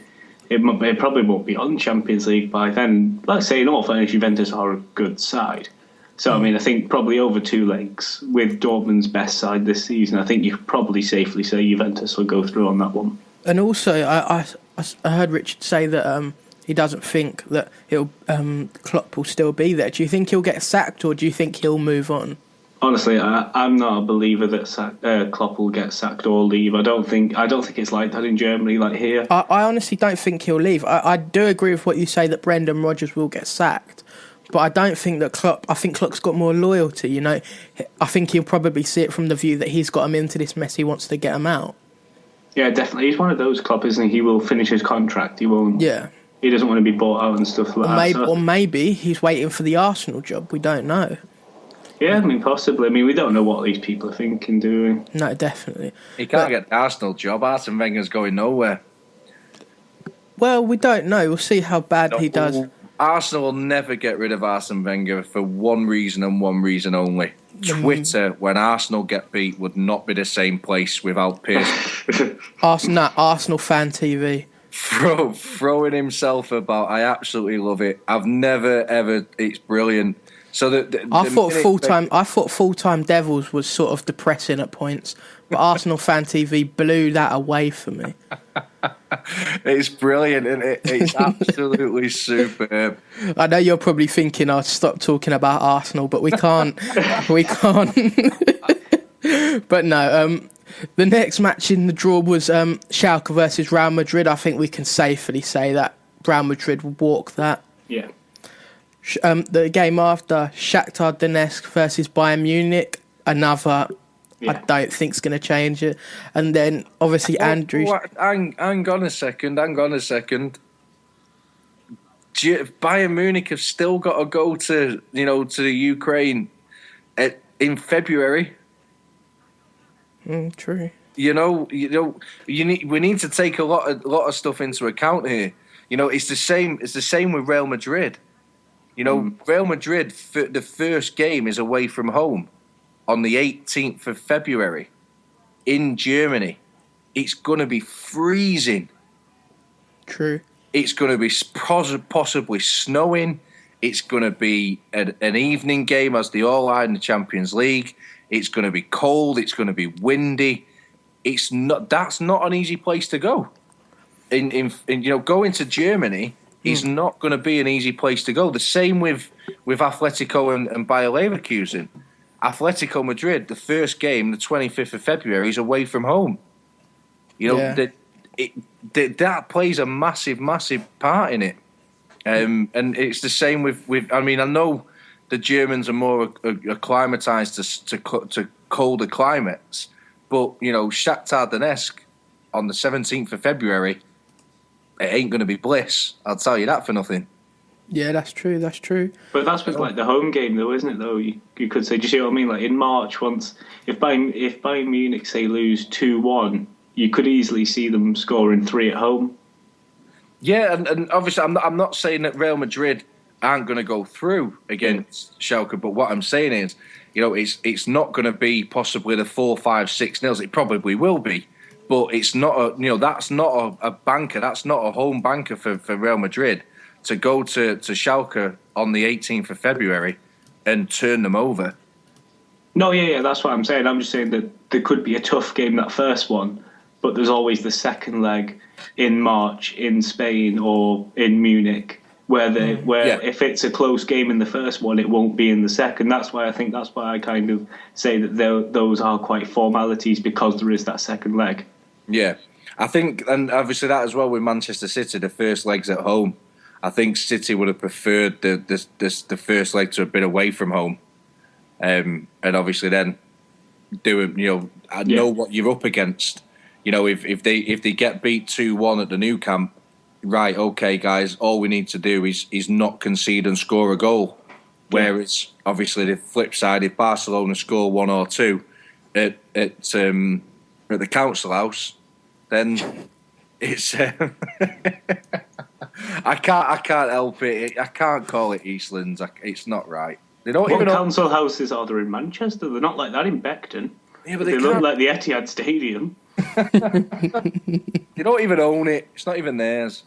It probably won't be on Champions League by then. Like I say, in all fairness, Juventus are a good side. So, I mean, I think probably over 2 legs with Dortmund's best side this season, I think you could probably safely say Juventus will go through on that one. And also, I heard Richard say that he doesn't think that Klopp will still be there. Do you think he'll get sacked, or do you think he'll move on? Honestly, I'm not a believer that Klopp will get sacked or leave. I don't think it's like that in Germany, like here. I honestly don't think he'll leave. I do agree with what you say that Brendan Rodgers will get sacked, but I don't think that Klopp. I think Klopp's got more loyalty. I think he'll probably see it from the view that he's got him into this mess. He wants to get him out. Yeah, definitely. He's one of those, Klopp, isn't he? He will finish his contract. He won't. Yeah. He doesn't want to be bought out and stuff like that. Or maybe he's waiting for the Arsenal job. We don't know. Yeah, I mean, possibly. I mean, we don't know what these people are thinking, do we? No, definitely. He can't get the Arsenal job. Arsene Wenger's going nowhere. Well, we don't know. We'll see how bad he does. Arsenal will never get rid of Arsene Wenger for one reason and one reason only. Twitter, when Arsenal get beat, would not be the same place without Pearson. Arsenal fan TV. Throwing himself about. I absolutely love it. I've never, ever... It's brilliant. So I thought full-time Devils was sort of depressing at points, but Arsenal fan TV blew that away for me. It's brilliant, and it's absolutely superb. I know you're probably thinking I'll stop talking about Arsenal, but we can't. We can't. But no, the next match in the draw was Schalke versus Real Madrid. I think we can safely say that Real Madrid will walk that. Yeah. The game after, Shakhtar Donetsk versus Bayern Munich, another. I don't think's going to change it. And then obviously Andrew. Hang on a second. Bayern Munich have still got to go to the Ukraine in February. True. We need to take a lot of stuff into account here. It's the same with Real Madrid. Real Madrid, the first game is away from home on the 18th of February in Germany. It's going to be freezing. True. It's going to be possibly snowing. It's going to be an evening game, as they all are in the Champions League. It's going to be cold. It's going to be windy. That's not an easy place to go. Going to Germany is not going to be an easy place to go. The same with Atletico and Bayer Leverkusen. Atletico Madrid, the first game, the 25th of February, is away from home. That plays a massive, massive part in it. And it's the same with. I mean, I know the Germans are more acclimatized to colder climates, but Shakhtar Donetsk on the 17th of February, it ain't going to be bliss. I'll tell you that for nothing. Yeah, that's true. That's true. But that's with the home game, though, isn't it? Though you could say, do you see what I mean? Like in March, if Bayern Munich say lose 2-1, you could easily see them scoring 3 at home. Yeah, and obviously I'm not saying that Real Madrid aren't going to go through against Schalke, but what I'm saying is, it's not going to be possibly the 4-5-6-0. It probably will be. But it's not that's not a banker. That's not a home banker for Real Madrid to go to Schalke on the 18th of February and turn them over. No, yeah, that's what I'm saying. I'm just saying that there could be a tough game, that first one, but there's always the second leg in March in Spain or in Munich where if it's a close game in the first one, it won't be in the second. That's why I kind of say that those are quite formalities, because there is that second leg. Yeah, I think, and obviously that as well with Manchester City, the first leg's at home. I think City would have preferred the first leg to have been away from home, and obviously then know what you're up against. If they get beat 2-1 at the Nou Camp, right, okay, guys, all we need to do is not concede and score a goal. Whereas, obviously, the flip side, if Barcelona score 1 or 2 at the council house, then it's I can't help it. I can't call it Eastlands. It's not right. They don't What even council houses are there in Manchester? They're not like that in Beckton. Yeah, but they look like the Etihad Stadium. They don't even own it. It's not even theirs.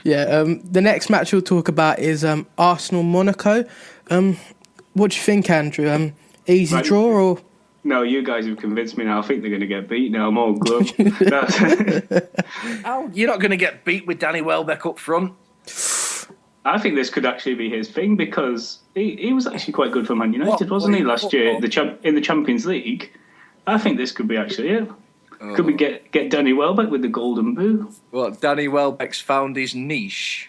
Yeah. The next match we'll talk about is Arsenal Monaco. What do you think, Andrew? Easy draw or? No, you guys have convinced me now. I think they're going to get beat now. I'm all glum. Oh, you're not going to get beat with Danny Welbeck up front. I think this could actually be his thing because he was actually quite good for Man United, wasn't he, last year in the Champions League? I think this could be actually it. Could we get Danny Welbeck with the golden boot? Well, Danny Welbeck's found his niche.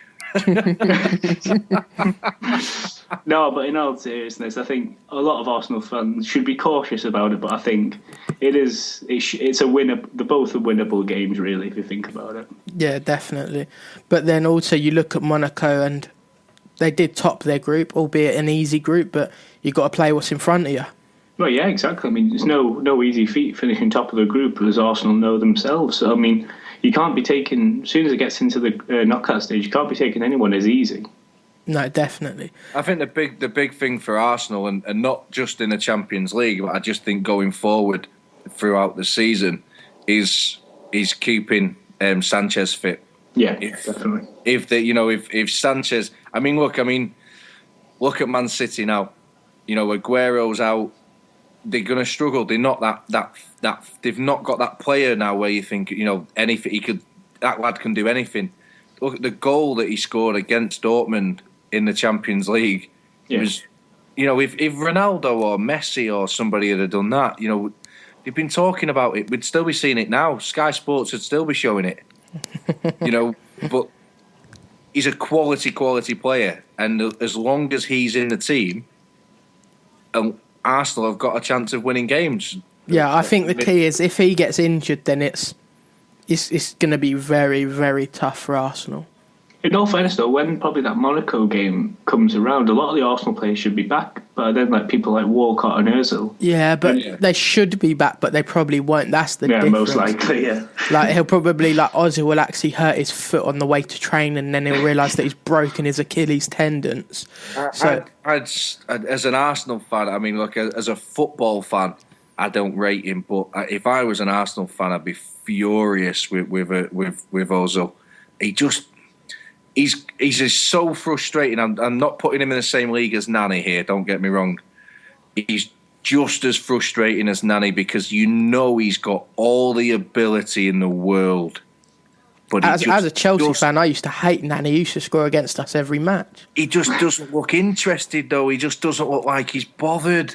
No, but in all seriousness, I think a lot of Arsenal fans should be cautious about it. But I think it's a winner. They're both are winnable games, really, if you think about it. Yeah, definitely. But then also you look at Monaco and they did top their group, albeit an easy group. But you got to play what's in front of you. Well, yeah, exactly. I mean, there's no easy feat finishing top of the group, as Arsenal know themselves. So I mean, you can't be taking as soon as it gets into the knockout stage. You can't be taking anyone as easy. No, definitely. I think the big thing for Arsenal, and not just in the Champions League, but I just think going forward throughout the season, is keeping Sanchez fit. Yeah, definitely. If Sanchez, look at Man City now. Aguero's out. They're going to struggle. They're not that. They've not got that player now where you think anything. That lad can do anything. Look at the goal that he scored against Dortmund in the Champions League. Yeah. It was, if Ronaldo or Messi or somebody had done that, they've been talking about it. We'd still be seeing it now. Sky Sports would still be showing it. But he's a quality player, and as long as he's in the team, Arsenal have got a chance of winning games. Yeah, I think the key is if he gets injured, then it's going to be very, very tough for Arsenal. In all fairness, though, when probably that Monaco game comes around, a lot of the Arsenal players should be back. But then, people like Walcott and Ozil. Yeah, but they should be back, but they probably won't. That's the difference. Most likely, yeah. He'll probably, Ozil will actually hurt his foot on the way to train, and then he'll realise that he's broken his Achilles tendons. As an Arsenal fan, as a football fan, I don't rate him. But if I was an Arsenal fan, I'd be furious with Ozil. He's just so frustrating. I'm not putting him in the same league as Nani here, don't get me wrong. He's just as frustrating as Nani because he's got all the ability in the world. But as a Chelsea fan, I used to hate Nani. He used to score against us every match. He just doesn't look interested, though. He just doesn't look like he's bothered.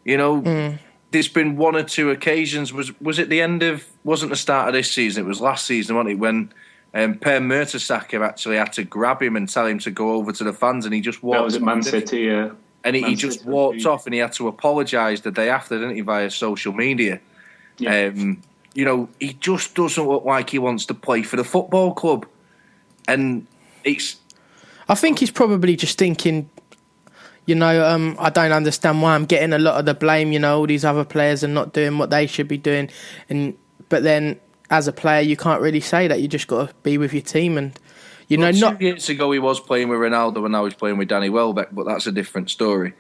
There's been one or two occasions. Was it the end of... Wasn't the start of this season. It was last season, wasn't it, when... Per Mertesacker actually had to grab him and tell him to go over to the fans, and he just walked. That was at Man City, yeah. And he just walked off, and he had to apologise the day after, didn't he, via social media? Yeah. He just doesn't look like he wants to play for the football club, and it's. I think he's probably just thinking, I don't understand why I'm getting a lot of the blame. All these other players are not doing what they should be doing, but then. As a player, you can't really say that. You just got to be with your team, and 2 years ago he was playing with Ronaldo, and now he's playing with Danny Welbeck. But that's a different story.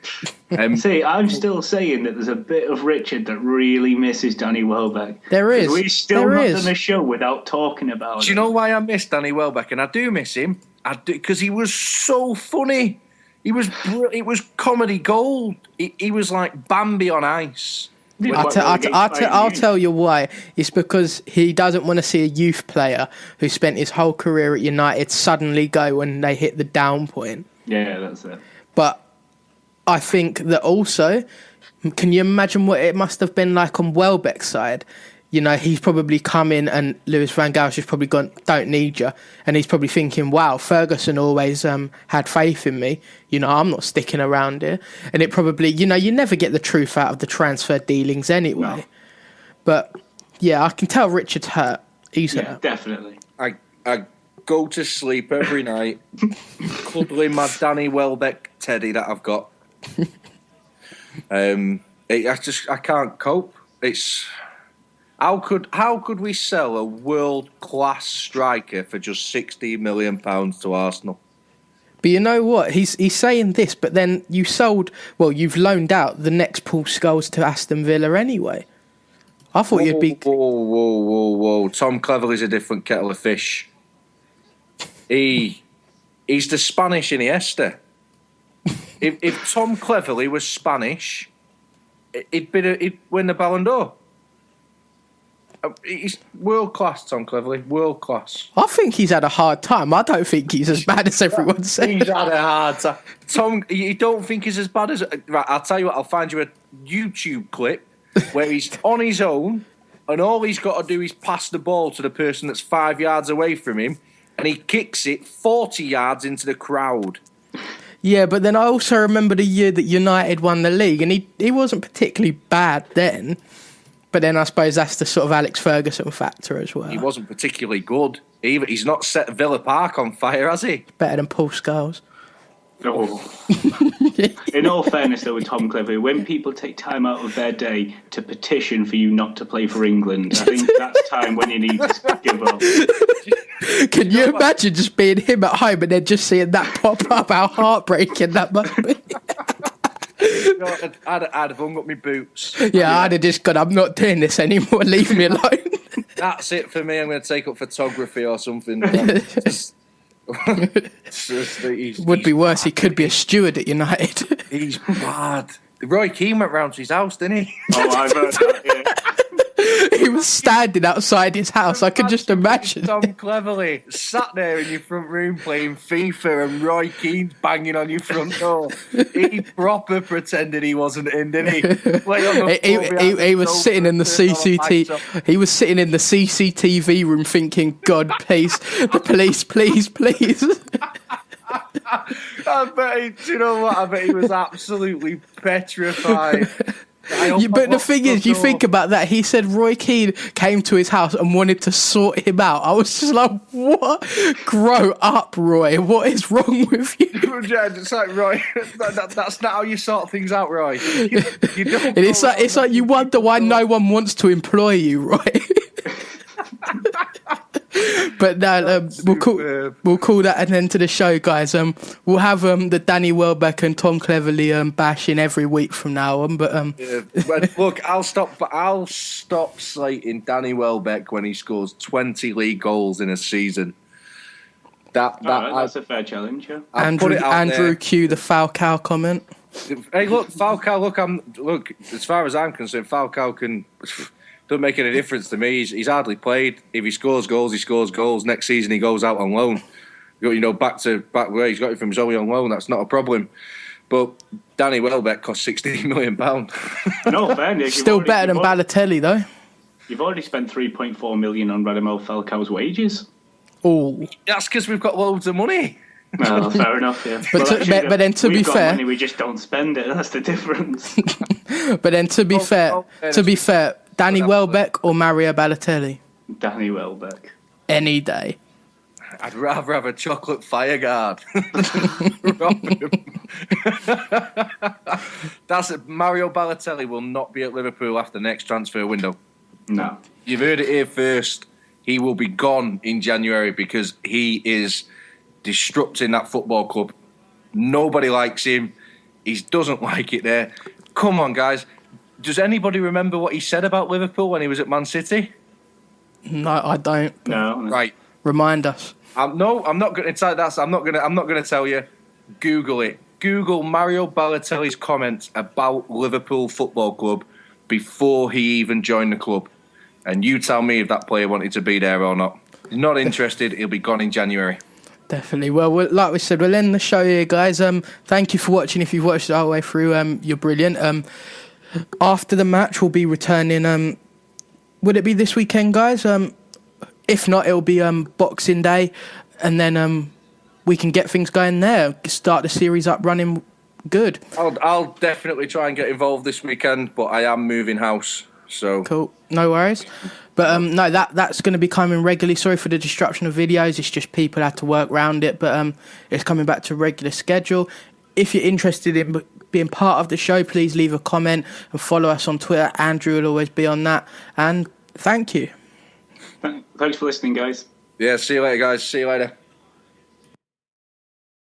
See, I'm still saying that there's a bit of Richard that really misses Danny Welbeck. There is. We've still not done a show without talking about it. Do you know why I miss Danny Welbeck? And I do miss him. I do because he was so funny. It was comedy gold. He was like Bambi on ice. I'll tell you why. It's because he doesn't want to see a youth player who spent his whole career at United suddenly go when they hit the down point. Yeah, that's it. But I think that also, can you imagine what it must have been like on Welbeck's side? He's probably come in and Louis van Gaal's just probably gone, don't need you. And he's probably thinking, wow, Ferguson always had faith in me. I'm not sticking around here. And it probably, you never get the truth out of the transfer dealings anyway. No. But, yeah, I can tell Richard's hurt. He's hurt. Definitely. I I go to sleep every night cuddling my Danny Welbeck teddy that I've got. I can't cope. It's how could we sell a world class striker for just £60 million to Arsenal? But you know what? He's saying this, but then you've loaned out the next Paul Scholes to Aston Villa anyway. I thought you'd be... Whoa. Tom Cleverley's a different kettle of fish. He's the Spanish Iniesta. If Tom Cleverley was Spanish, he'd win the Ballon d'Or. He's world class, Tom Cleverley. World class. I think he's had a hard time. I don't think he's as bad as everyone says. He's had a hard time. Tom, you don't think he's as bad as... Right, I'll tell you what, I'll find you a YouTube clip where he's on his own and all he's got to do is pass the ball to the person that's 5 yards away from him and he kicks it 40 yards into the crowd. Yeah, but then I also remember the year that United won the league and he wasn't particularly bad then. But then I suppose that's the sort of Alex Ferguson factor as well. He wasn't particularly good. He's not set Villa Park on fire, has he? Better than Paul Scholes. Oh. In all fairness, though, with Tom Cleverley, when people take time out of their day to petition for you not to play for England, I think that's time when you need to give up. You Can you imagine just being him at home and then just seeing that pop up? How heartbreaking that must be. I'd have hung up my boots. Yeah, I'd have just gone, I'm not doing this anymore, leave me alone. That's it for me. I'm going to take up photography or something. Would be worse, he could be a steward at United. He's bad. Roy Keane went round to his house, didn't he? Oh, I've heard that, yeah. He was standing outside his house. I could just imagine. Tom Cleverley sat there in your front room playing FIFA and Roy Keane's banging on your front door. He proper pretended he wasn't in, didn't he? He was sitting in the CCTV. He was sitting in the CCTV room thinking, God, please, the police, please. I bet do you know what? I bet he was absolutely petrified. But the thing is, you think about that. He said Roy Keane came to his house and wanted to sort him out. I was just like, what? Grow up, Roy. What is wrong with you? It's like, Roy, that's not how you sort things out, Roy. You don't and it's like you wonder why no one wants to employ you, Roy. But no, we'll call that an end to the show, guys. We'll have the Danny Welbeck and Tom Cleverley bashing every week from now on. But look, I'll stop slating Danny Welbeck when he scores 20 league goals in a season. That's a fair challenge. Yeah. Andrew Q, the Falcao comment. Hey, look, Falcao. Look. As far as I'm concerned, Falcao can. Doesn't make any difference to me. He's hardly played. If he scores goals, he scores goals. Next season, he goes out on loan. Back where he's got it from. He's only on loan. That's not a problem. But Danny Welbeck cost £16 million. No fair, Nick. Still better than Balotelli, though. You've already spent £3.4 million on Radamel Falcao's wages. Oh, that's because we've got loads of money. Well, fair enough, yeah. But then to be fair, money, we just don't spend it. That's the difference. But then to be fair, Danny Welbeck or Mario Balotelli? Danny Welbeck. Any day. I'd rather have a chocolate fire guard. That's it. Mario Balotelli will not be at Liverpool after next transfer window. No. You've heard it here first. He will be gone in January because he is disrupting that football club. Nobody likes him. He doesn't like it there. Come on, guys. Does anybody remember what he said about Liverpool when he was at Man City? No, I don't. No. Right. Remind us. I'm not going to tell that. I'm not going to tell you. Google it. Google Mario Balotelli's comments about Liverpool Football Club before he even joined the club, and you tell me if that player wanted to be there or not. He's not interested. He'll be gone in January. Definitely. Well, like we said, we'll end the show here, guys. Thank you for watching. If you've watched it all the way through, you're brilliant. After the match, we'll be returning. Would it be this weekend, guys? If not, it'll be Boxing Day, and then we can get things going there. Start the series up running good. I'll definitely try and get involved this weekend, but I am moving house, so cool. No worries. But no, that's going to be coming regularly. Sorry for the disruption of videos. It's just people had to work around it. But it's coming back to regular schedule. If you're interested in being part of the show, please leave a comment and follow us on Twitter. Andrew will always be on that. And thank you. Thanks for listening, guys. Yeah, see you later, guys. See you later.